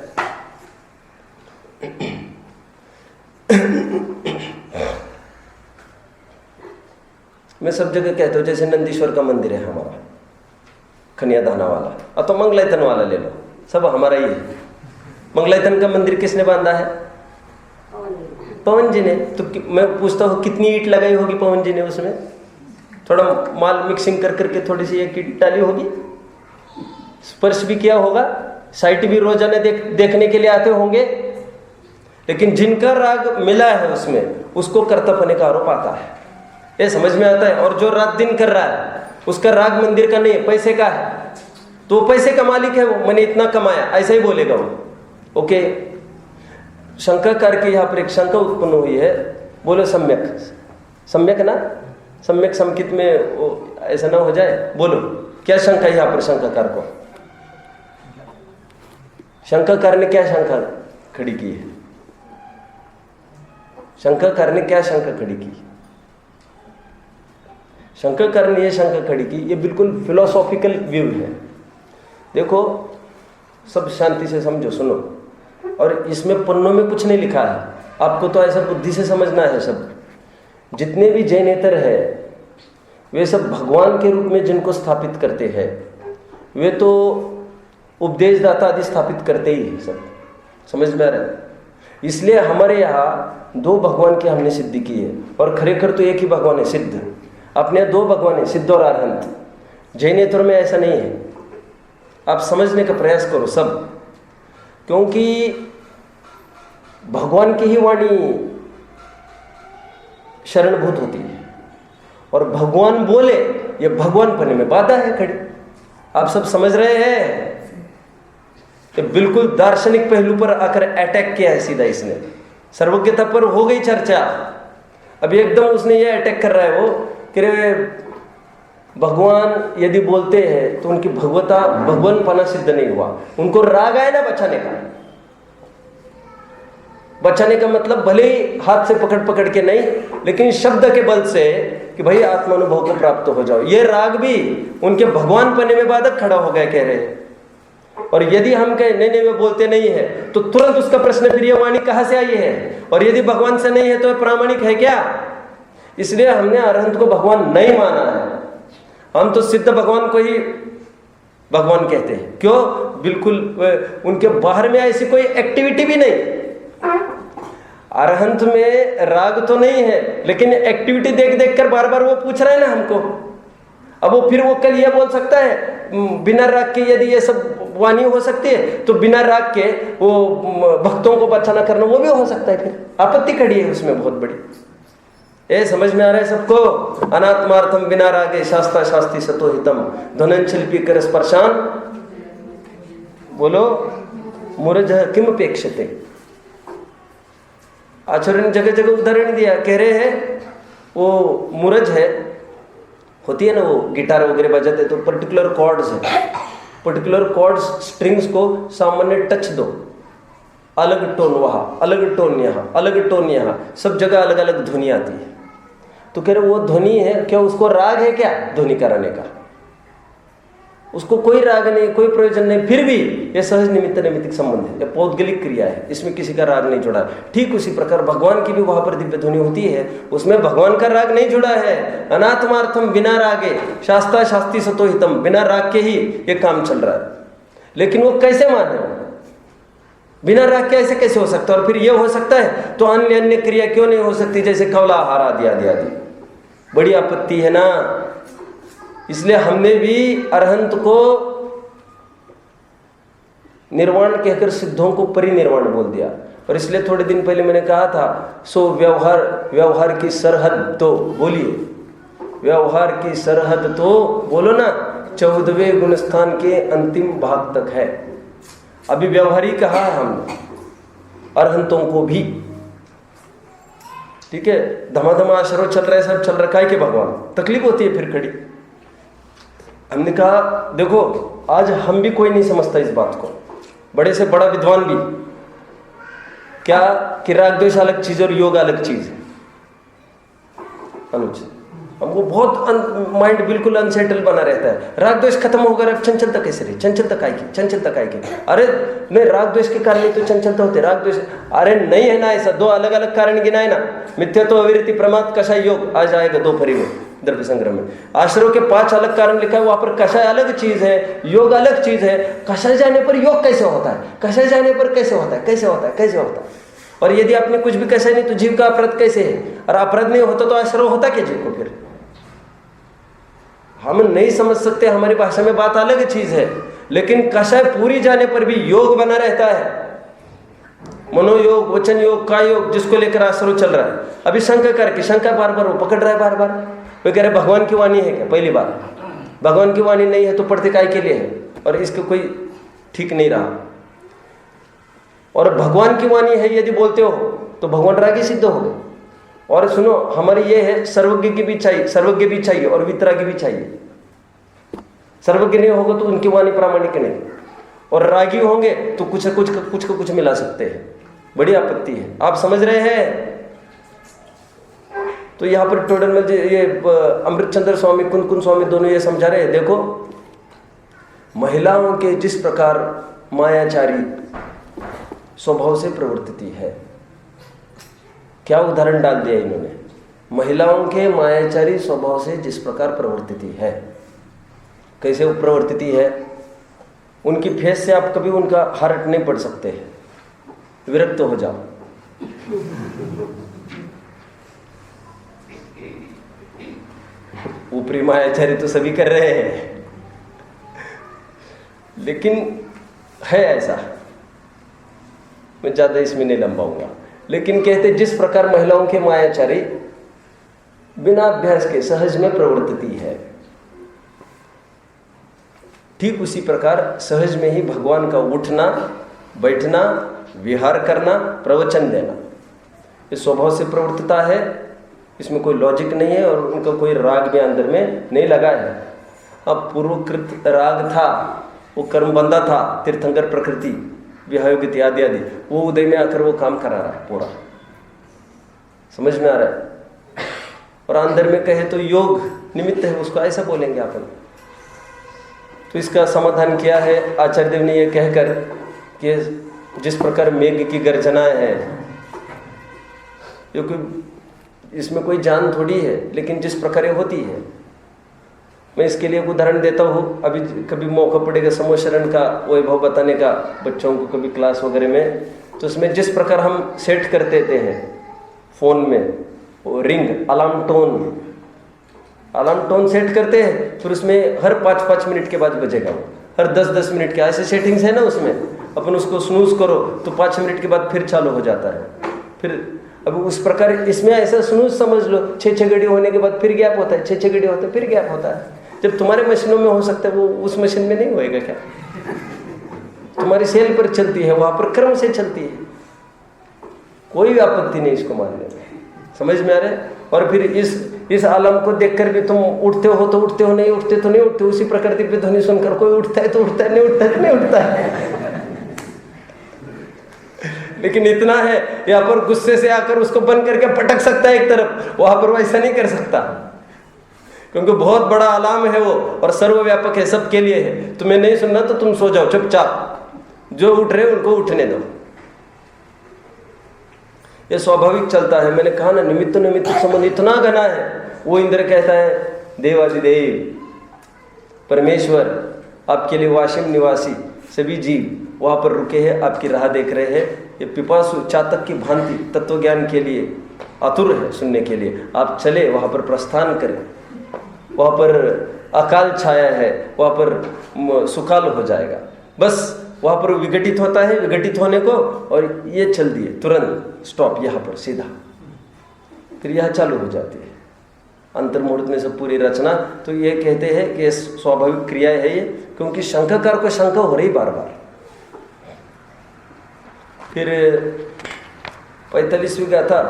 Speaker 1: मैं सब जगह कहता हूँ, जैसे नंदीश्वर का मंदिर है हमारा खनियादाना वाला, अब तो मंगलायतन वाला ले लो, सब हमारा ही है। मंगलायतन का मंदिर किसने बांधा है, पवन जी ने। तो मैं पूछता हूँ कितनी ईंट लगाई होगी पवन जी ने उसमें, थोड़ा माल मिक्सिंग कर करके थोड़ी सी एक ईंट डाली होगी, स्पर्श भी किया होगा, साइट भी रोजाना देखने के लिए आते होंगे। लेकिन जिनका राग मिला है उसमें, उसको कर्तव्य का आरोप आता है, ये समझ में आता है। और जो रात दिन कर रहा है उसका राग मंदिर का नहीं है, पैसे का है, तो पैसे का मालिक है वो, मैंने इतना कमाया, ऐसा ही बोलेगा वो। ओके, शंका करके यहाँ पर एक शंका उत्पन्न हुई है, बोलो सम्यक, सम्यक ना, सम्यक समकित में वो ऐसा ना हो जाए, बोलो क्या शंका है यहाँ पर शंकाकार को। शंकाकार ने क्या शंका खड़ी की है, शंकाकार ने क्या शंका खड़ी की, शंकाकार ने यह शंका खड़ी की, ये बिल्कुल फिलोसॉफिकल व्यू है। देखो सब शांति से समझो, सुनो, और इसमें पन्नों में कुछ नहीं लिखा है, आपको तो ऐसा बुद्धि से समझना है। सब जितने भी जैनेतर है वे सब भगवान के रूप में जिनको स्थापित करते हैं, वे तो उपदेशदाता आदि स्थापित करते ही है सब। समझ में आ रहा है। इसलिए हमारे यहाँ दो भगवान की हमने सिद्धि की है, और खरेखर तो एक ही भगवान है सिद्ध। अपने यहाँ दो भगवान है, सिद्ध और अरहंत। जैनेतर में ऐसा नहीं है। आप समझने का प्रयास करो सब, क्योंकि भगवान की ही वाणी शरणभूत होती है, और भगवान बोले ये भगवान पने में बाधा है खड़ी। आप सब समझ रहे हैं? तो बिल्कुल दार्शनिक पहलू पर आकर अटैक किया है सीधा इसने। सर्वज्ञता पर हो गई चर्चा, अभी एकदम उसने ये अटैक कर रहा है वो कि भगवान यदि बोलते हैं तो उनकी भगवता भगवानपना सिद्ध नहीं हुआ। उनको राग आया ना बचाने का। बचाने का मतलब भले ही हाथ से पकड़ पकड़ के नहीं, लेकिन शब्द के बल से कि भाई आत्मानुभव को प्राप्त हो जाओ, ये राग भी उनके भगवान पने में बाधक खड़ा हो गया कह रहे हैं। और यदि हम कहें नहीं वे बोलते नहीं है, तो तुरंत उसका प्रश्न फिर ये वाणी कहां से आई है, और यदि भगवान से नहीं है तो प्रामाणिक है क्या? इसलिए हमने अरहंत को भगवान नहीं माना है, हम तो सिद्ध भगवान को ही भगवान कहते हैं। क्यों? बिल्कुल उनके बाहर में ऐसी कोई एक्टिविटी भी नहीं। अरहंत में राग तो नहीं है, लेकिन एक्टिविटी देख देख कर बार बार वो पूछ रहा है ना हमको। अब वो फिर वो कल ये बोल सकता है बिना राग के यदि ये सब वाणी हो सकती है, तो बिना राग के वो भक्तों को बचाना करना वो भी हो सकता है। फिर आपत्ति खड़ी है उसमें बहुत बड़ी। ये समझ में आ रहा है सबको? अनात्मार्थम बिना रागे शास्त्रा शास्त्री सतो हितम ध्वनन शिल्पी कर स्पर्शान बोलो मुरज किम अपेक्षते। आचार्य ने जगह जगह उदाहरण दिया, कह रहे हैं वो मुरज है, होती है ना वो गिटार वगैरह बजाते तो पर्टिकुलर कॉर्ड्स है, पर्टिकुलर कॉर्ड्स स्ट्रिंग्स को सामान्य टच दो, अलग टोन वहाँ, अलग टोन यहाँ, अलग टोन यहाँ, सब जगह अलग अलग ध्वनि आती है। तो कह रहे वो ध्वनि है क्या? उसको राग है क्या ध्वनि कराने का? उसको कोई राग नहीं, कोई प्रयोजन नहीं, फिर भी ये सहज निमित्त नैमित्तिक संबंध है, ये पौद्गलिक क्रिया है, इसमें किसी का राग नहीं जुड़ा। ठीक उसी प्रकार भगवान की भी वहां पर दिव्य ध्वनि होती है, उसमें भगवान का राग नहीं जुड़ा है। अनात्मार्थम बिना रागे शास्त्रा शास्त्री सतो हितम, बिना राग के ही ये काम चल रहा है। लेकिन वो कैसे माने? बिना राग के ऐसे कैसे हो सकता है? और फिर ये हो सकता है तो अन्य अन्य क्रिया क्यों नहीं हो सकती, जैसे कवला आहार आदि आदि आदि। बड़ी आपत्ति है ना। इसलिए हमने भी अरहंत को निर्वाण कहकर सिद्धों को परिनिर्वाण बोल दिया। और इसलिए थोड़े दिन पहले मैंने कहा था, सो व्यवहार की सरहद तो बोलिए, व्यवहार की सरहद तो बोलो ना, 14वें गुणस्थान के अंतिम भाग तक है। अभी व्यवहार ही कहा है हमने अरहंतों को भी। ठीक है, धमाधमा आश्रव चल रहा है, सब चल रखा है कि भगवान तकलीफ होती है फिर खड़ी। हमने कहा देखो आज हम भी कोई नहीं समझता इस बात को, बड़े से बड़ा विद्वान भी, क्या कि राग द्वेष अलग चीज और योग अलग चीज है। अनुज हमको बहुत माइंड बिल्कुल अनसेटल बना रहता है। राग द्वेष खत्म होकर अब चंचलता कैसे रही? चंचलता काय की? चंचलता काय की? अरे नहीं, राग द्वेष के कारण ही तो चंचलता होते। राग द्वेष अरे नहीं है ना, ऐसा दो अलग अलग कारण गिनाए ना, मिथ्यात्व अविरति प्रमाद कषाय योग आ जाएगा 2 फरी में द्रव्य संग्रह में। आश्रव के 5 अलग कारण लिखा है, वहां पर कषाय अलग चीज है, योग अलग चीज है। कषाय जाने पर योग कैसे होता है? कषाय जाने पर कैसे होता है? कैसे होता है? कैसे होता है? और यदि आपने कुछ भी कषाय नहीं तो जीव का अपराध कैसे है? और अपराध नहीं होता तो आश्रव होता क्या जीव को? फिर हम नहीं समझ सकते, हमारी भाषा में बात अलग चीज है, लेकिन कषाय पूरी जाने पर भी योग बना रहता है। मनोयोग, वचन योग, काय योग, जिसको लेकर आश्रव चल रहा है। अभी शंका करके शंका बार बार वो पकड़ रहा है, बार बार वो कह रहे भगवान की वाणी है क्या? पहली बात भगवान की वाणी नहीं है तो पढ़ते काय के लिए है? और इसको कोई ठीक नहीं रहा। और भगवान की वाणी है यदि बोलते हो तो भगवान रागी सिद्ध हो गए। और सुनो, हमारी ये है सर्वज्ञ की भी चाहिए, सर्वज्ञ भी चाहिए और वितरागी भी चाहिए। सर्वज्ञ नहीं होगा तो उनकी वाणी प्रामाणिक नहीं, और रागी होंगे तो कुछ मिला सकते हैं। बड़ी आपत्ति है, आप समझ रहे हैं? तो यहाँ पर टोडरमल जी, ये अमृतचंद्र स्वामी, कुंदकुंद स्वामी दोनों ये समझा रहे हैं। देखो महिलाओं के जिस प्रकार मायाचारी स्वभाव से प्रवर्तित है, क्या उदाहरण डाल दिया इन्होंने। महिलाओं के मायाचारी स्वभाव से जिस प्रकार प्रवर्तित है, कैसे प्रवर्तित है? उनकी फेस से आप कभी उनका हार्ट नहीं पढ़ सकते, विरक्त हो जाओ। ऊपरी मायाचारी तो सभी कर रहे हैं, लेकिन है ऐसा, मैं ज्यादा इसमें नहीं लंबाऊंगा। लेकिन कहते जिस प्रकार महिलाओं के मायाचारी बिना अभ्यास के सहज में प्रवर्तती है। ठीक उसी प्रकार सहज में ही भगवान का उठना, बैठना, विहार करना, प्रवचन देना, ये स्वभाव से प्रवर्तता है। इसमें कोई लॉजिक नहीं है और उनका कोई राग भी अंदर में नहीं लगा है। अब पूर्वकृत राग था, वो कर्म बंधा था, तीर्थंकर प्रकृति, विहायोगित आदि आदि, वो उदय में आकर वो काम करा रहा है पूरा। समझ में आ रहा है? और अंदर में कहे तो योग निमित्त है, उसको ऐसा बोलेंगे अपन। तो इसका समाधान किया है आचार्य देव ने ये कहकर कि जिस प्रकार मेघ की गर्जनाएं है, क्योंकि इसमें कोई जान थोड़ी है, लेकिन जिस प्रकार होती है। मैं इसके लिए एक उदाहरण देता हूँ। अभी कभी मौका पड़ेगा समोशरण का वैभव बताने का बच्चों को कभी क्लास वगैरह में, तो उसमें जिस प्रकार हम सेट कर देते हैं फ़ोन में, वो रिंग अलार्म टोन सेट करते हैं, फिर उसमें हर 5-5 मिनट के बाद बजेगा वो, हर 10-10 मिनट के ऐसे सेटिंग्स है ना उसमें। अपन उसको स्नूज करो तो 5 मिनट के बाद फिर चालू हो जाता है। फिर अब उस प्रकार इसमें ऐसा स्नूज समझ लो, 6-6 घड़ी होने के बाद फिर गैप होता है, 6-6 घड़ी होता है फिर गैप होता है। जब तुम्हारे मशीनों में हो सकता है, वो उस मशीन में नहीं होएगा क्या? तुम्हारी सेल पर चलती है, वहां पर क्रम से चलती है, कोई आपत्ति नहीं इसको मानने में। समझ में आ रहा है? और फिर इस आलम को देखकर भी तुम उठते हो तो उठते हो, नहीं उठते तो नहीं उठते। उसी प्रकार दिव्य ध्वनि सुनकर कोई उठता है तो उठता है, नहीं उठता है तो नहीं उठता है। लेकिन इतना है, यहाँ पर गुस्से से आकर उसको बंद करके पटक सकता है एक तरफ, वहां पर वैसा नहीं कर सकता, क्योंकि बहुत बड़ा अलार्म है वो और सर्वव्यापक है, सबके लिए है। तुम्हें नहीं सुनना तो तुम सो जाओ चुपचाप, जो उठ रहे उनको उठने दो। ये स्वाभाविक चलता है। मैंने कहा ना, निमित्त संबंध इतना घना है। वो इंद्र कहता है, देवादिदेव परमेश्वर आपके लिए वाशिम निवासी सभी जीव वहां पर रुके हैं, आपकी राह देख रहे हैं। ये पिपासु चातक की भांति तत्व ज्ञान के लिए आतुर है, सुनने के लिए। आप चले वहां पर प्रस्थान करें, वहां पर अकाल छाया है, वहां पर सुकाल हो जाएगा। बस वहां पर विघटित होता है, विघटित होने को, और ये चल दिए तुरंत स्टॉप, यहाँ पर सीधा, फिर यह चालू हो जाती है अंतर्मुहूर्त में सब पूरी रचना। तो ये कहते हैं कि स्वाभाविक क्रिया है ये, क्योंकि शंकाकार को शंका हो रही बार बार। फिर 45वीं गाथा,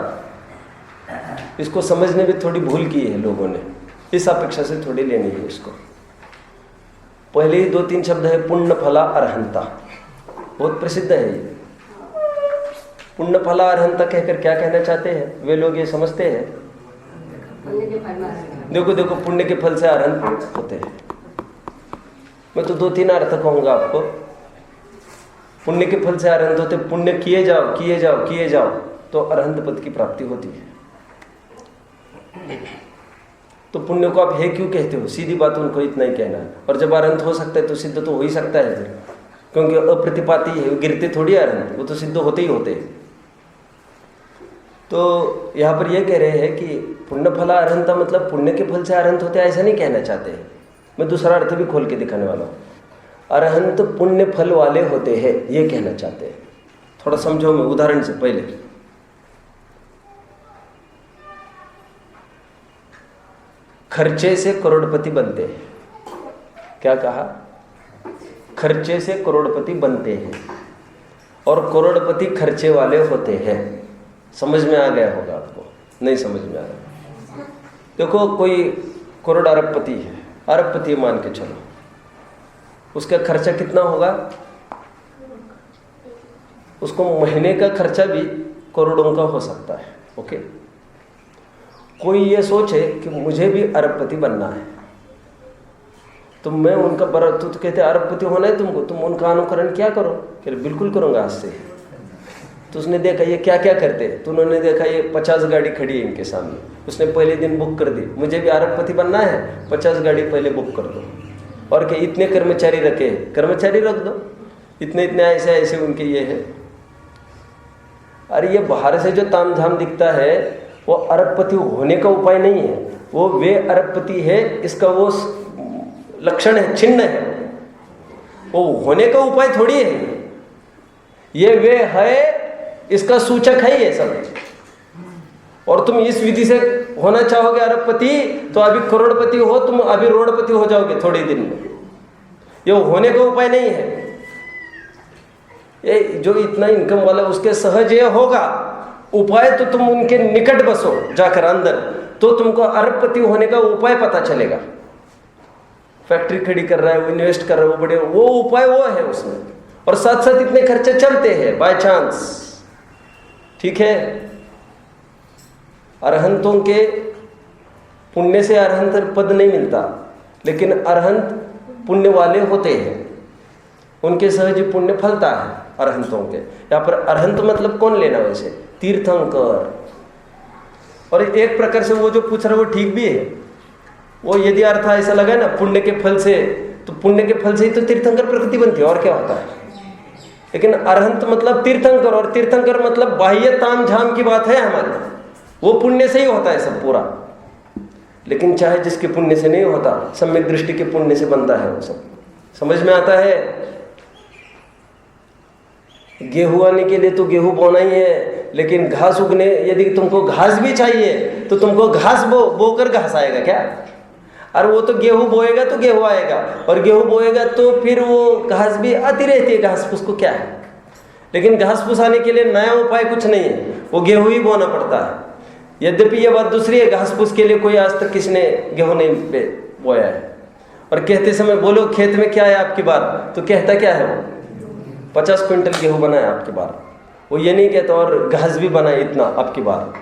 Speaker 1: इसको समझने में थोड़ी भूल की है लोगों ने, इस अपेक्षा से थोड़ी लेनी है इसको। पहले ही 2-3 शब्द है, पुण्य फला अरहंता, बहुत प्रसिद्ध है ये। पुण्य फला अरहंता कहकर क्या कहना चाहते हैं वे लोग? ये समझते हैं, देखो पुण्य के फल से अरहंत होते हैं। मैं तो 2-3 अर्थ कहूंगा आपको। पुण्य के फल से अरहंत होते, पुण्य किए जाओ तो अरहंत पद की प्राप्ति होती है। तो पुण्य को आप है क्यों कहते हो? सीधी बात उनको इतना ही कहना है। और जब अरहंत हो सकता है तो सिद्ध तो हो ही सकता है फिर, क्योंकि अप्रतिपाती है, गिरते थोड़ी अरहंत, वो तो सिद्ध होते ही होते हैं। तो यहाँ पर यह कह रहे हैं कि पुण्य फला अरहंता मतलब पुण्य के फल से अरहंत होते, ऐसा नहीं कहना चाहते हैं। मैं दूसरा अर्थ भी खोल के दिखाने वाला हूँ। अरहंत पुण्य फल वाले होते हैं, ये कहना चाहते हैं। थोड़ा समझो, मैं उदाहरण से पहले, खर्चे से करोड़पति बनते हैं। क्या कहा? खर्चे से करोड़पति बनते हैं, और करोड़पति खर्चे वाले होते हैं। समझ में आ गया होगा आपको? नहीं समझ में आ रहा? देखो, कोई करोड़ अरबपति है, अरबपति मान के चलो, उसका खर्चा कितना होगा? उसको महीने का खर्चा भी करोड़ों का हो सकता है। ओके, कोई ये सोचे कि मुझे भी अरबपति बनना है, तो मैं उनका तो कहते अरबपति होना है तुमको, तुम उनका अनुकरण क्या करो? कह बिल्कुल करूंगा आज से। तो उसने देखा ये क्या क्या करते हैं, तो उन्होंने देखा ये 50 गाड़ी खड़ी है इनके सामने। उसने पहले दिन बुक कर दी, मुझे भी अरबपति बनना है, 50 गाड़ी पहले बुक कर दो। और क्या इतने कर्मचारी रखे, कर्मचारी रख दो, इतने ऐसे ऐसे उनके ये है। अरे ये बाहर से जो तामझाम दिखता है वो अरबपति होने का उपाय नहीं है, वो वे अरबपति है इसका वो लक्षण है, चिन्ह है। वो होने का उपाय थोड़ी है, ये वे है इसका सूचक है ये सब। और तुम इस विधि से होना चाहोगे अरबपति तो अभी करोड़पति हो, तुम अभी रोडपति हो जाओगे थोड़े दिन में। ये होने का उपाय नहीं है। ये जो इतना इनकम वाला उसके सहज ये होगा उपाय, तो तुम उनके निकट बसो जाकर अंदर, तो तुमको अरबपति होने का उपाय पता चलेगा। फैक्ट्री खड़ी कर रहा है, वो इन्वेस्ट कर रहा है, वो बड़े, वो उपाय वो है उसमें, और साथ साथ इतने खर्चे चलते हैं बाय चांस। ठीक है, अरहंतों के पुण्य से अरहंत पद नहीं मिलता, लेकिन अरहंत पुण्य वाले होते हैं, उनके सहज पुण्य फलता है अरहंतों के। यहाँ पर अरहंत मतलब कौन लेना, वैसे तीर्थंकर। और एक प्रकार से वो जो पूछ रहा है वो ठीक भी है। वो यदि अर्थ ऐसा लगा ना पुण्य के फल से, तो पुण्य के फल से ही तो तीर्थंकर प्रकृति बनती है, और क्या होता है। लेकिन अरहंत मतलब तीर्थंकर, और तीर्थंकर मतलब बाह्य ताम झाम की बात है हमारी, वो पुण्य से ही होता है सब पूरा। लेकिन चाहे जिसके पुण्य से नहीं होता, सम्यक दृष्टि के पुण्य से बनता है वो सब। समझ में आता है। गेहूं आने के लिए तो गेहूं बोना ही है, लेकिन घास उगने, यदि तुमको घास भी चाहिए तो तुमको घास बोकर घास आएगा क्या? और वो तो गेहूं बोएगा तो गेहूं आएगा, और गेहूं बोएगा तो फिर वो घास भी आती रहती है, घास फूस को क्या है। लेकिन घास फूस आने के लिए नया उपाय कुछ नहीं है, वो गेहूं ही बोना पड़ता है। यद्यपि ये बात दूसरी है, घास फूस के लिए कोई आज तक किसी ने गेहूं नहीं बोया है। और कहते समय बोलो खेत में क्या है आपकी बार, तो कहता क्या है, वो 50 क्विंटल गेहूं बना है आपकी बार। वो ये नहीं कहता और घास भी बना है इतना आपकी बार।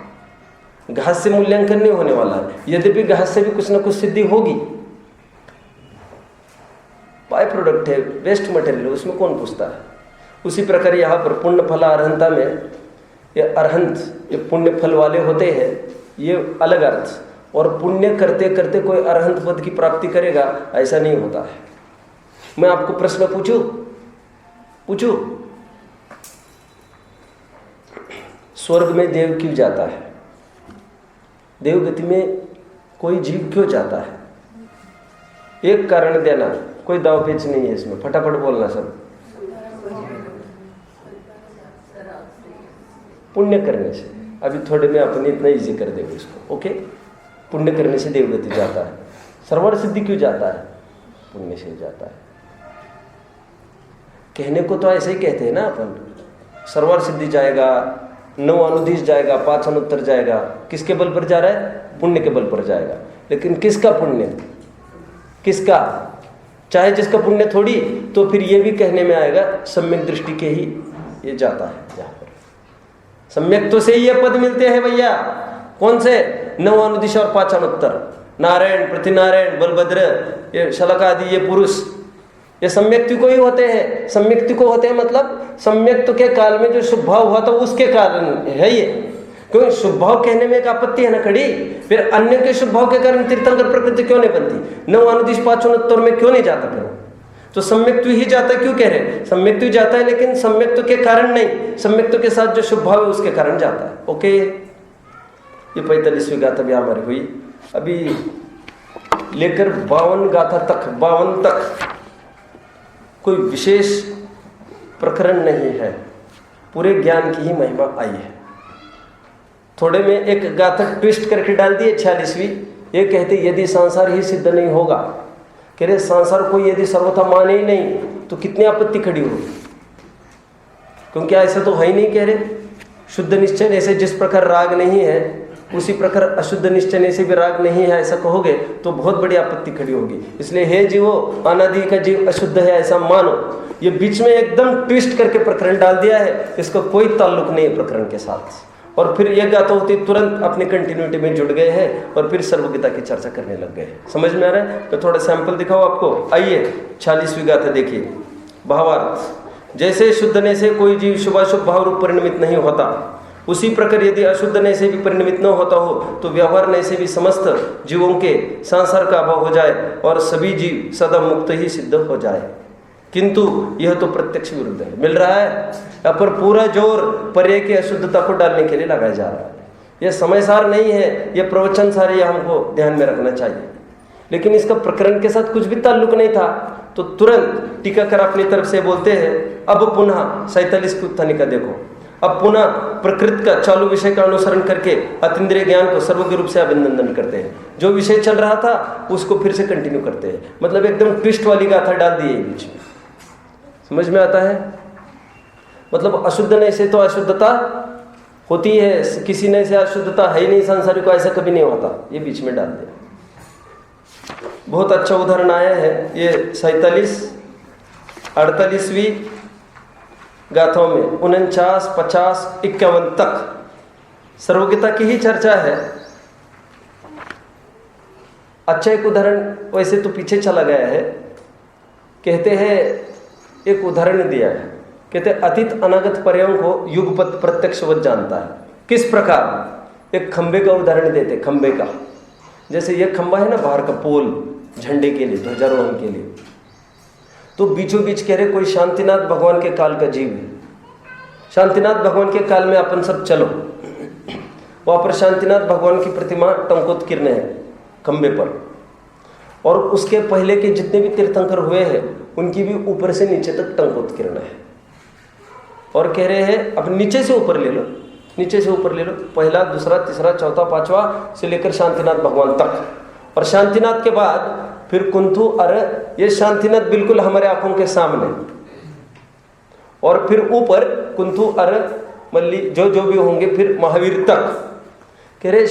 Speaker 1: घास से मूल्यांकन नहीं होने वाला है, यद्यपि घास से भी कुछ ना कुछ सिद्धि होगी। बाय प्रोडक्ट है, वेस्ट मटेरियल, उसमें कौन पूछता है। उसी प्रकार यहाँ पर पुण्य फल अरहंता में, ये अरहंत ये पुण्य फल वाले होते हैं, ये अलग अर्थ। और पुण्य करते करते कोई अरहंत पद की प्राप्ति करेगा, ऐसा नहीं होता है। मैं आपको प्रश्न पूछूं, स्वर्ग में देव क्यों जाता है, देवगति में कोई जीव क्यों जाता है? एक कारण देना, कोई दाव पेच नहीं है इसमें, फटाफट बोलना सब। पुण्य करने से। अभी थोड़े में अपने इतना इजी कर देंगे इसको, ओके। पुण्य करने से देवगति जाता है। सर्वर सिद्धि क्यों जाता है? पुण्य से जाता है। कहने को तो ऐसे ही कहते हैं ना अपन, सर्वर सिद्धि जाएगा, 9 अनुधीश जाएगा, 5 अनुत्तर जाएगा। किसके बल पर जा रहा है? पुण्य के बल पर जाएगा। लेकिन किसका पुण्य, किसका? चाहे जिसका पुण्य थोड़ी, तो फिर ये भी कहने में आएगा सम्यक दृष्टि के ही ये जाता है। यहाँ पर सम्यक तो से ही ये पद मिलते हैं भैया। कौन से? 9 अनुदिश और 5 अनुत्तर। नारायण, पृथ्वीनारायण, बलभद्र, ये शलक आदि, ये पुरुष, ये सम्यक्ति को ही होते हैं। सम्यक्ति को होते हैं मतलब सम्यक्त के काल में जो शुभ भाव हुआ था उसके कारण है ये। क्योंकि शुभ भाव कहने में एक आपत्ति है ना खड़ी, फिर अन्य के शुभ भाव के कारण तीर्थंकर प्रकृति क्यों नहीं बनती? 9 अनुदिश 5 अनुत्तर में क्यों नहीं जाता फिर? तो सम्यक्त ही जाता है। क्यों कह रहे? सम्यक्त जाता है, लेकिन सम्यक्त के कारण नहीं, सम्यक्त के साथ जो शुभ भाव है उसके कारण जाता है। ओके, ये 45वीं गाथा भी हमारी हुई। अभी लेकर 52 गाथा तक, 52 तक कोई विशेष प्रकरण नहीं है, पूरे ज्ञान की ही महिमा आई है। थोड़े में एक गाथा ट्विस्ट करके डाल दी है 46वीं। ये कहते यदि संसार ही सिद्ध नहीं होगा, कह रहे संसार को यदि सर्वथा माने ही नहीं तो कितनी आपत्ति खड़ी होगी। क्योंकि ऐसा तो है ही नहीं, कह रहे शुद्ध निश्चय से जिस प्रकार राग नहीं है उसी प्रकार अशुद्ध निश्चय से भी राग नहीं है, ऐसा कहोगे तो बहुत बड़ी आपत्ति खड़ी होगी। इसलिए हे जीवो, अनादि का जीव अशुद्ध है ऐसा मानो। ये बीच में एकदम ट्विस्ट करके प्रकरण डाल दिया है, इसका कोई ताल्लुक नहीं है प्रकरण के साथ। और फिर यह गाथा होती तुरंत अपनी कंटिन्यूटी में जुड़ गए हैं और फिर सर्वगीता की चर्चा करने लग गए। समझ में आ रहा है? तो थोड़ा सैंपल दिखाओ आपको। आइए 46वीं गाथा देखिए। भावार्थ, जैसे शुद्धने से कोई जीव शुभाशुभ भाव रूप परिणमित नहीं होता, उसी प्रकार यदि अशुद्धने से भी परिणमित न होता हो तो व्यवहारने से भी समस्त जीवों के संसार का अभाव हो जाए और सभी जीव सदा मुक्त ही सिद्ध हो जाए। किंतु यह तो प्रत्यक्ष विरुद्ध है। मिल रहा है? यहाँ पर पूरा जोर पर्याय की अशुद्धता को डालने के लिए लगाया जा रहा है। यह समय सार नहीं है, यह प्रवचन सार, यह हमको ध्यान में रखना चाहिए। लेकिन इसका प्रकरण के साथ कुछ भी ताल्लुक नहीं था, तो तुरंत टीकाकार अपनी तरफ से बोलते हैं। अब पुनः 47 की उत्थानिका देखो। अब पुनः प्रकृति का चालू विषय का अनुसरण करके अतीन्द्रिय ज्ञान को सर्वज्ञ रूप से अभिनंदन करते हैं। जो विषय चल रहा था उसको फिर से कंटिन्यू करते हैं। मतलब एकदम ट्विस्ट वाली गाथा डाल दी है बीच में। समझ में आता है? मतलब अशुद्ध नय से तो अशुद्धता होती है, किसी नय से अशुद्धता है ही नहीं सांसारिक को, ऐसा कभी नहीं होता। ये बीच में डाल दिया। बहुत अच्छा उदाहरण आया है ये 47, 48वीं गाथाओं में 49, 50, 51 तक सर्वज्ञता की ही चर्चा है। अच्छा एक उदाहरण वैसे तो पीछे चला गया है। कहते हैं एक उदाहरण दिया है, कहते हैं अतीत अनागत पर्यों को युगपत प्रत्यक्षवत जानता है। किस प्रकार? एक खंबे का उदाहरण देते, खंबे का। जैसे ये खंबा है ना बाहर का पोल, झंडे के लिए, ध्वजारोहण के लिए, तो बीचों बीच कह रहे कोई शांतिनाथ भगवान के काल का जीव है। शांतिनाथ भगवान के काल में अपन सब चलो, वहां पर शांतिनाथ भगवान की प्रतिमा टंकोत्कीर्ण है खंबे पर, और उसके पहले के जितने भी तीर्थंकर हुए हैं उनकी भी ऊपर से नीचे तक टंकोत्कीर्ण है। और कह रहे हैं अब नीचे से ऊपर ले लो, नीचे से ऊपर ले लो, पहला, दूसरा, तीसरा, चौथा, पांचवा से लेकर शांतिनाथ भगवान तक। और शांतिनाथ के बाद फिर कुंथु अर, ये शांतिनाथ बिल्कुल हमारे आंखों के सामने, और फिर ऊपर कुंथु अर मल्ली जो जो भी होंगे, फिर महावीर तक। कह रहे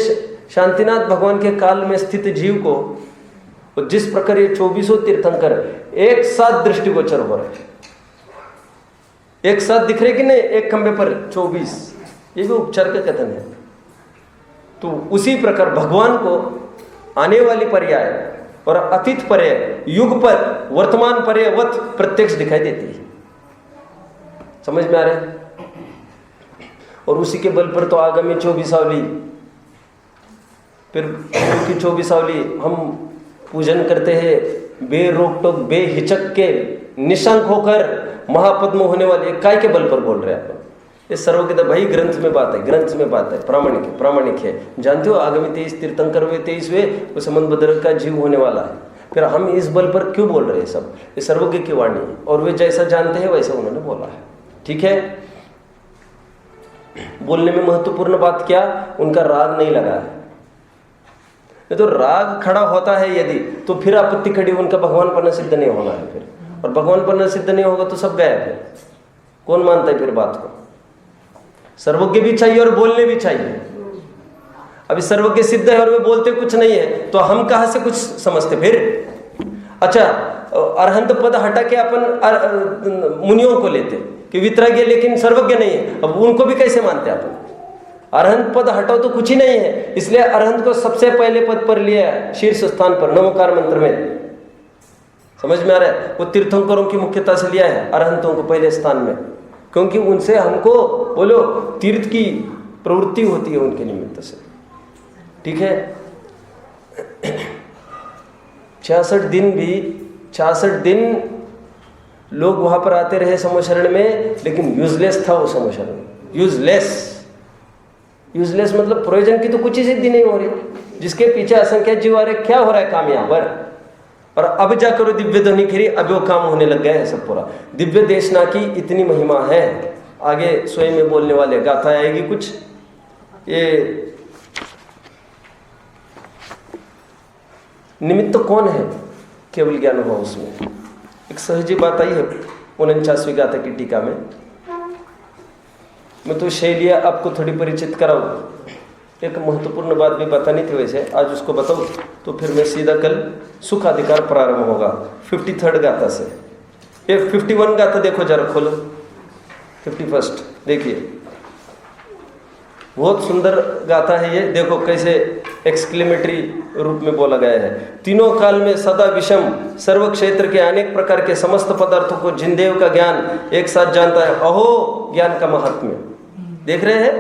Speaker 1: शांतिनाथ भगवान के काल में स्थित जीव को जिस प्रकार ये 24 तीर्थंकर एक साथ दृष्टिगोचर हो रहे, एक साथ दिख रहे कि नहीं, एक खंबे पर 24, ये भी उपचार का कथन है। तो उसी प्रकार भगवान को आने वाली पर्याय और अतीत पर्याय, युग पर, वर्तमान पर्यायवत प्रत्यक्ष दिखाई देती है। समझ में आ रहा है? और उसी के बल पर तो आगामी 24वीं, फिर क्योंकि 24वीं हम पूजन करते हैं बेरोक टोक बेहिचक के निशंक होकर महापद्म होने वाले, काय के बल पर बोल रहे हैं आप? ये सर्वज्ञता भाई ग्रंथ में बात है, ग्रंथ में बात है, प्रामाणिक है, प्रामाणिक है। जानते हो आगामी 23 तीर्थंकर हुए, 23वें वो समंत भद्र का जीव होने वाला है। फिर हम इस बल पर क्यों बोल रहे हैं? सब ये सर्वज्ञ की वाणी है, और वे जैसा जानते हैं वैसा उन्होंने बोला है। ठीक है? बोलने में महत्वपूर्ण बात क्या? उनका राग नहीं लगा है। तो राग खड़ा होता है यदि, तो फिर आपत्ति खड़ी, उनका भगवान पन्ना सिद्ध नहीं होना है फिर, और भगवान पन्ना सिद्ध नहीं होगा तो सब गया है। कौन मानता है फिर बात को? सर्वज्ञ भी चाहिए और बोलने भी चाहिए। अभी सर्वज्ञ सिद्ध है और वे बोलते कुछ नहीं है, तो हम कहां से कुछ समझते फिर? अच्छा, अरहंत पद हटा के अपन मुनियों को लेते कि वितरागी लेकिन सर्वज्ञ नहीं है, अब उनको भी कैसे मानते अपन? अरहंत पद हटाओ तो कुछ ही नहीं है, इसलिए अरहंत को सबसे पहले पद पर लिया है, शीर्ष स्थान पर, नमोकार मंत्र में। समझ में आ रहा है? वो तीर्थंकरों की मुख्यता से लिया है अरहंतों को पहले स्थान में, क्योंकि उनसे हमको बोलो तीर्थ की प्रवृत्ति होती है उनके निमित्त से। ठीक है? 66 दिन लोग वहां पर आते रहे समोशरण में, लेकिन यूजलेस था वो समोशरण। यूजलेस मतलब प्रयोजन की तो कुछ ही सिद्धि नहीं हो रही, जिसके पीछे असंख्य जीव आ रहे, क्या हो रहा है काम यहाँ पर? और अब जाकर वो दिव्य ध्वनि खिरी, अब वो काम होने लग गया है सब पूरा। दिव्य देशना की इतनी महिमा है, आगे स्वयं में बोलने वाले गाथा आएगी कुछ। ये निमित्त कौन है? केवल ज्ञान हुआ उसमें। एक सहजी बात आई है 49वीं गाथा की टीका में। मैं तो शैलिया आपको थोड़ी परिचित कराऊं। एक महत्वपूर्ण बात भी बतानी थी वैसे, आज उसको बताऊं तो फिर मैं सीधा कल सुख अधिकार प्रारंभ होगा 53rd गाथा से। ये 51 गाथा देखो जरा, खोलो 51st, देखिए बहुत सुंदर गाथा है ये। देखो कैसे एक्सक्लेमेटरी रूप में बोला गया है। तीनों काल में सदा विषम सर्व क्षेत्र के अनेक प्रकार के समस्त पदार्थों को जिनदेव का ज्ञान एक साथ जानता है। अहो ज्ञान का महात्म्य देख रहे हैं,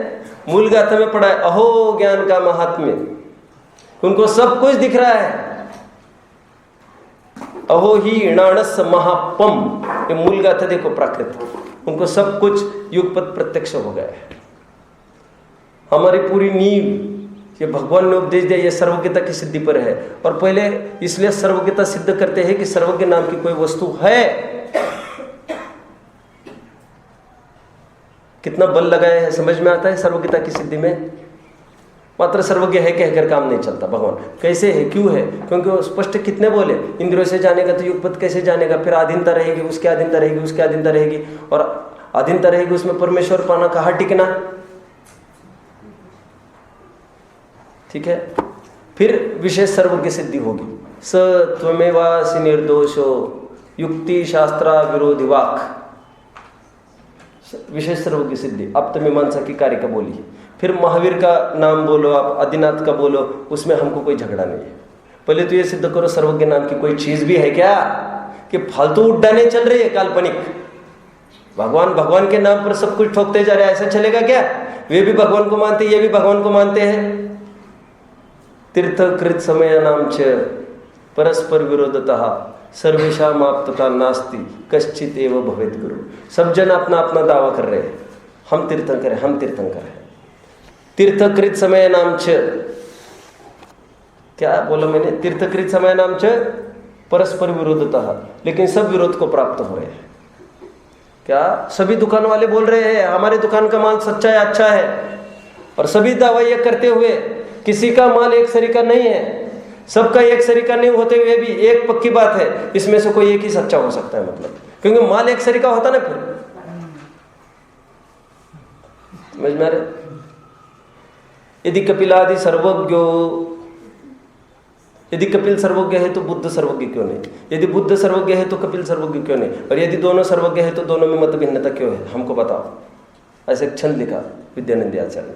Speaker 1: मूल गाथा में पढ़ा है अहो ज्ञान का महात्म्य। उनको सब कुछ दिख रहा है। अहो ही ईणाणस महापम, ये मूल गाथा देखो प्राकृत, उनको सब कुछ युगपत प्रत्यक्ष हो गया है। हमारी पूरी नींव ये भगवान ने उपदेश दिया, ये सर्वज्ञता की सिद्धि पर है। और पहले इसलिए सर्वज्ञता सिद्ध करते हैं कि सर्वज्ञ नाम की कोई वस्तु है। कितना बल लगाया है समझ में आता है सर्वज्ञता की सिद्धि में। मात्र सर्वज्ञ है कहकर काम नहीं चलता। भगवान कैसे है, क्यों है, क्योंकि वो स्पष्ट कितने बोले, इंद्रियों से जानेगा तो युगपत कैसे जानेगा, फिर अधीनता रहेगी, उसकी अधीनता रहेगी, उसकी अधीनता रहेगी, और अधीनता रहेगी उसमें परमेश्वर पाना, कहाँ टिकना। ठीक है, फिर विशेष सर्वज्ञ सिद्धि होगी। स त्वमेवासि निर्दोषो युक्ति शास्त्रा विरोधी वाक, विशेष सर्वज्ञ सिद्धि। अब तो मीमांसा की कार्य का बोली है। फिर महावीर का नाम बोलो, आप आदिनाथ का बोलो, उसमें हमको कोई झगड़ा नहीं है। पहले तो ये सिद्ध करो सर्वज्ञ नाम की कोई चीज भी है क्या, कि फालतू उड्डाने चल रही है काल्पनिक। भगवान भगवान के नाम पर सब कुछ ठोकते जा रहे हैं, ऐसा चलेगा क्या। वे भी भगवान को मानते, ये भी भगवान को मानते हैं। तीर्थकृत समय नाम च परस्पर विरोधतः सर्वेषाम आपतता नास्ति कश्चित एव भवेत् गुरु। सब जन अपना अपना दावा कर रहे हैं, हम तीर्थंकर हैं, हम तीर्थंकर हैं। तीर्थकृत समय नाम च, क्या बोला मैंने, तीर्थकृत समय नाम च परस्पर विरोधतः, लेकिन सब विरोध को प्राप्त हो रहे हैं। क्या सभी दुकान वाले बोल रहे हैं हमारे दुकान का माल सच्चा है, अच्छा है, और सभी दावा ये करते हुए किसी का माल एक सरीका नहीं है। सबका एक सरीका नहीं होते हुए भी एक पक्की बात है, इसमें से कोई एक ही सच्चा हो सकता है, मतलब क्योंकि माल एक सरीका होता ना। फिर समझ में आ रहा। यदि कपिलादि सर्वज्ञो, यदि कपिल सर्वज्ञ है तो बुद्ध सर्वज्ञ क्यों नहीं, यदि बुद्ध सर्वज्ञ है तो कपिल सर्वज्ञ क्यों नहीं, और यदि दोनों सर्वज्ञ है तो दोनों में मत भिन्नता क्यों है, हमको बताओ। ऐसे छंद लिखा विद्यानंद आचार्य ने।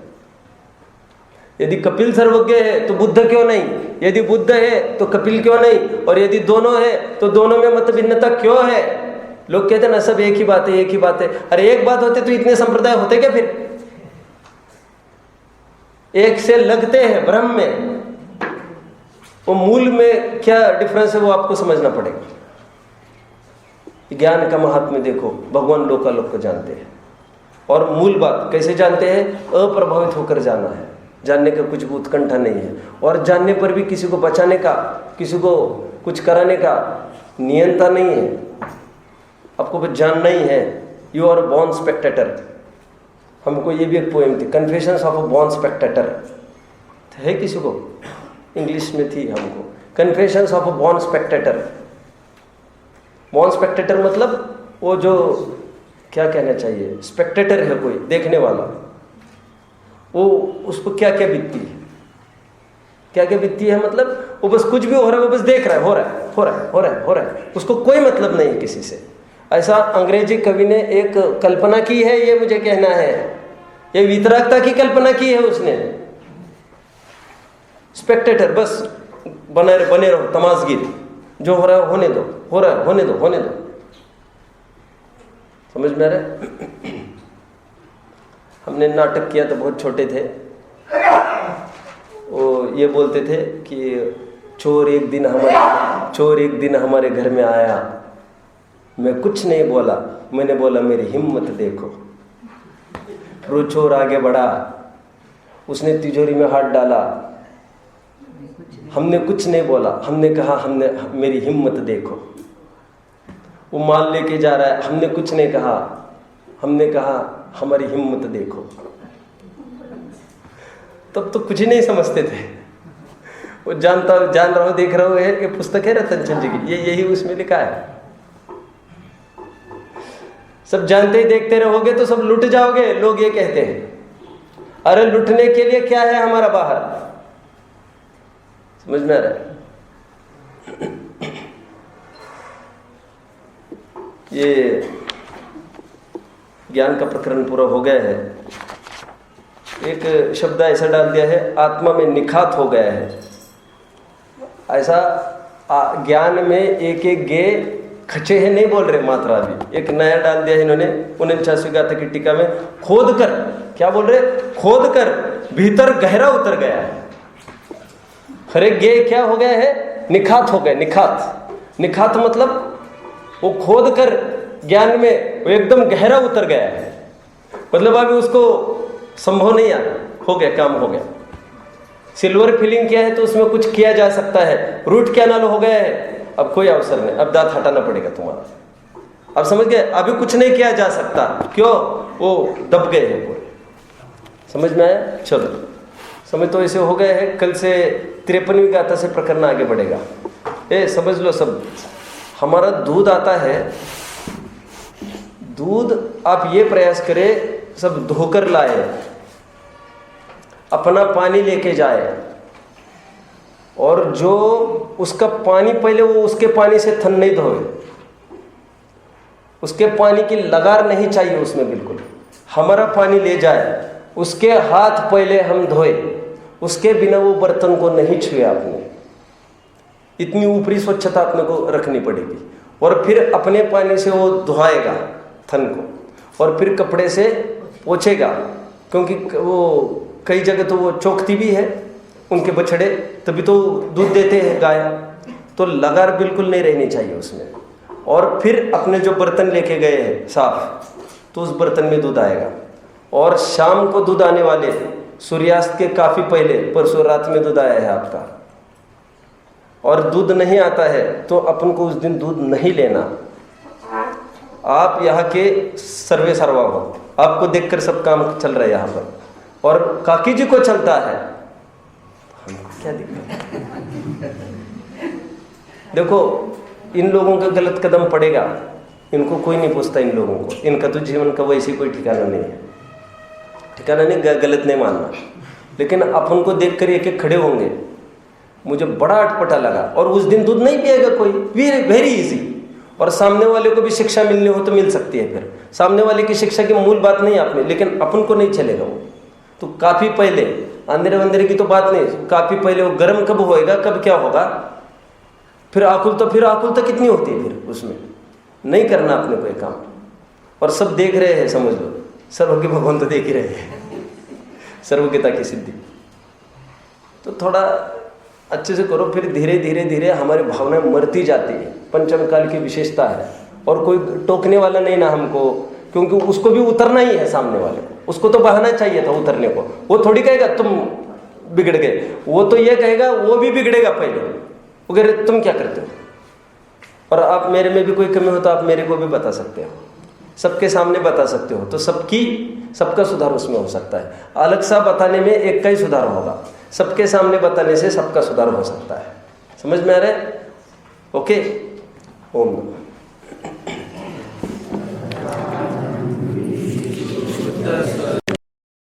Speaker 1: यदि कपिल सर्वज्ञ है तो बुद्ध क्यों नहीं, यदि बुद्ध है तो कपिल क्यों नहीं, और यदि दोनों है तो दोनों में मत भिन्नता क्यों है। लोग कहते हैं ना सब एक ही बात है, एक ही बात है। अरे एक बात होते तो इतने संप्रदाय होते क्या। फिर एक से लगते हैं ब्रह्म में, वो मूल में क्या डिफरेंस है वो आपको समझना पड़ेगा। ज्ञान का महात्म्य देखो, भगवान लोकालोक को जानते हैं, और मूल बात कैसे जानते हैं, अप्रभावित होकर जाना है। जानने का कुछ उत्कंठा नहीं है, और जानने पर भी किसी को बचाने का, किसी को कुछ कराने का नियंता नहीं है। आपको बस जानना ही है। You are born spectator. हमको ये भी एक पोएम थी, confessions of a born spectator, है किसी को, इंग्लिश में थी हमको, confessions of a born spectator. Born spectator मतलब वो जो क्या कहना चाहिए, स्पेक्टेटर है कोई देखने वाला, वो उसको क्या क्या बीतती है, क्या क्या बीतती है, मतलब वो बस कुछ भी हो रहा है, वो बस देख रहा है, हो रहा है, हो रहा है, हो रहा है, हो रहा है, उसको कोई मतलब नहीं है किसी से। ऐसा अंग्रेजी कवि ने एक कल्पना की है, ये मुझे कहना है, ये वितरागता की कल्पना की है उसने। स्पेक्टेटर, बस बने रहो, तमाशगीर, जो हो रहा है होने दो, हो रहा है होने दो, होने दो। समझ में आ रहा है। हमने नाटक किया तो बहुत छोटे थे, वो ये बोलते थे कि चोर एक दिन हमारे घर में आया, मैं कुछ नहीं बोला, मैंने बोला मेरी हिम्मत देखो। फिर वो चोर आगे बढ़ा, उसने तिजोरी में हाथ डाला, हमने कुछ नहीं बोला, हमने कहा मेरी हिम्मत देखो। वो माल लेके जा रहा है, हमने कुछ नहीं कहा, हमने कहा हमारी हिम्मत देखो। तब तो कुछ नहीं समझते थे। वो जान रहा हो, देख रहा हो, ये पुस्तक है रतनचंद जी की, यही उसमें लिखा है। सब जानते ही देखते रहोगे तो सब लुट जाओगे। लोग ये कहते हैं, अरे लुटने के लिए क्या है हमारा बाहर। समझ में आ रहा है। ये ज्ञान का प्रकरण पूरा हो गया है। एक शब्द ऐसा डाल दिया है, आत्मा में निखात हो गया है। ऐसा ज्ञान में एक एक गे खचे हैं नहीं बोल रहे मात्रा भी। एक नया डाल दिया है इन्होंने 49वीं गाथा की टीका में, खोद कर, क्या बोल रहे, खोद कर भीतर गहरा उतर गया है। खरे गे क्या हो गया है, निखात हो गए। निखात मतलब वो खोद कर ज्ञान में वो एकदम गहरा उतर गया है, मतलब अभी उसको संभव नहीं आना, हो गया, काम हो गया। सिल्वर फिलिंग किया है तो उसमें कुछ किया जा सकता है, रूट कैनाल हो गया है, अब कोई अवसर नहीं, अब दांत हटाना पड़ेगा तुम्हारा। आप समझ गए? अभी कुछ नहीं किया जा सकता, क्यों? वो दब गए हैं पूरे। समझ में आया? चलो, समझ तो ऐसे हो गए हैं। कल से 53वीं गाथा से प्रकरण आगे बढ़ेगा। समझ लो सब, हमारा दूध आता है, दूध आप ये प्रयास करें सब धोकर लाए, अपना पानी लेके जाए, और जो उसका पानी पहले वो उसके पानी से थन नहीं धोए, उसके पानी की लगार नहीं चाहिए उसमें बिल्कुल। हमारा पानी ले जाए, उसके हाथ पहले हम धोए, उसके बिना वो बर्तन को नहीं छुए आपने। इतनी ऊपरी स्वच्छता अपने को रखनी पड़ेगी। और फिर अपने पानी से वो धुआएगा थन को, और फिर कपड़े से पोछेगा, क्योंकि वो कई जगह तो वो चौकती भी है उनके बछड़े, तभी तो दूध देते हैं गाय, तो लगार बिल्कुल नहीं रहनी चाहिए उसमें। और फिर अपने जो बर्तन लेके गए हैं साफ, तो उस बर्तन में दूध आएगा। और शाम को दूध आने वाले, सूर्यास्त के काफ़ी पहले, परसों रात में दूध आया है आपका, और दूध नहीं आता है तो अपन को उस दिन दूध नहीं लेना। आप यहाँ के सर्वे सर्वा हो, आपको देखकर सब काम चल रहा है यहाँ पर, और काकी जी को चलता है, क्या दिक्कत? देखो, इन लोगों का गलत कदम पड़ेगा, इनको कोई नहीं पूछता, इन लोगों को, इनका तो जीवन का वैसे कोई ठिकाना नहीं है, ठिकाना नहीं, गलत नहीं मानना। लेकिन अपन को देखकर एक एक खड़े होंगे। मुझे बड़ा अटपटा लगा, और उस दिन दूध नहीं पिएगा कोई, वेरी इजी। और सामने वाले को भी शिक्षा मिलनी हो तो मिल सकती है, फिर सामने वाले की शिक्षा की मूल बात नहीं आपने, लेकिन अपन को नहीं चलेगा वो। तो काफ़ी पहले, अंधेरे वंधेरे की तो बात नहीं, काफ़ी पहले वो गर्म कब होएगा, कब क्या होगा, फिर आकुलता कितनी होती है, फिर उसमें नहीं करना अपने को एक काम। और सब देख रहे हैं, समझ लो, सर्वज्ञ भगवान तो देख ही रहे हैं, सर्वज्ञता की सिद्धि। तो थोड़ा अच्छे से करो, फिर धीरे धीरे धीरे हमारी भावनाएं मरती जाती है। पंचम काल की विशेषता है, और कोई टोकने वाला नहीं ना हमको, क्योंकि उसको भी उतरना ही है सामने वाले को, उसको तो बहाना चाहिए था उतरने को। वो थोड़ी कहेगा तुम बिगड़ गए, वो तो ये कहेगा वो भी बिगड़ेगा पहले, वो कह रहे तुम क्या करते हो, और आप मेरे में भी कोई कमी हो तो आप मेरे को भी बता सकते हो, सबके सामने बता सकते हो, तो सबका सुधार उसमें हो सकता है। अलग सा बताने में एक का ही सुधार होगा, सबके सामने बताने से सबका सुधार हो सकता है। समझ में आ रहा है? ओके, ओम नमः।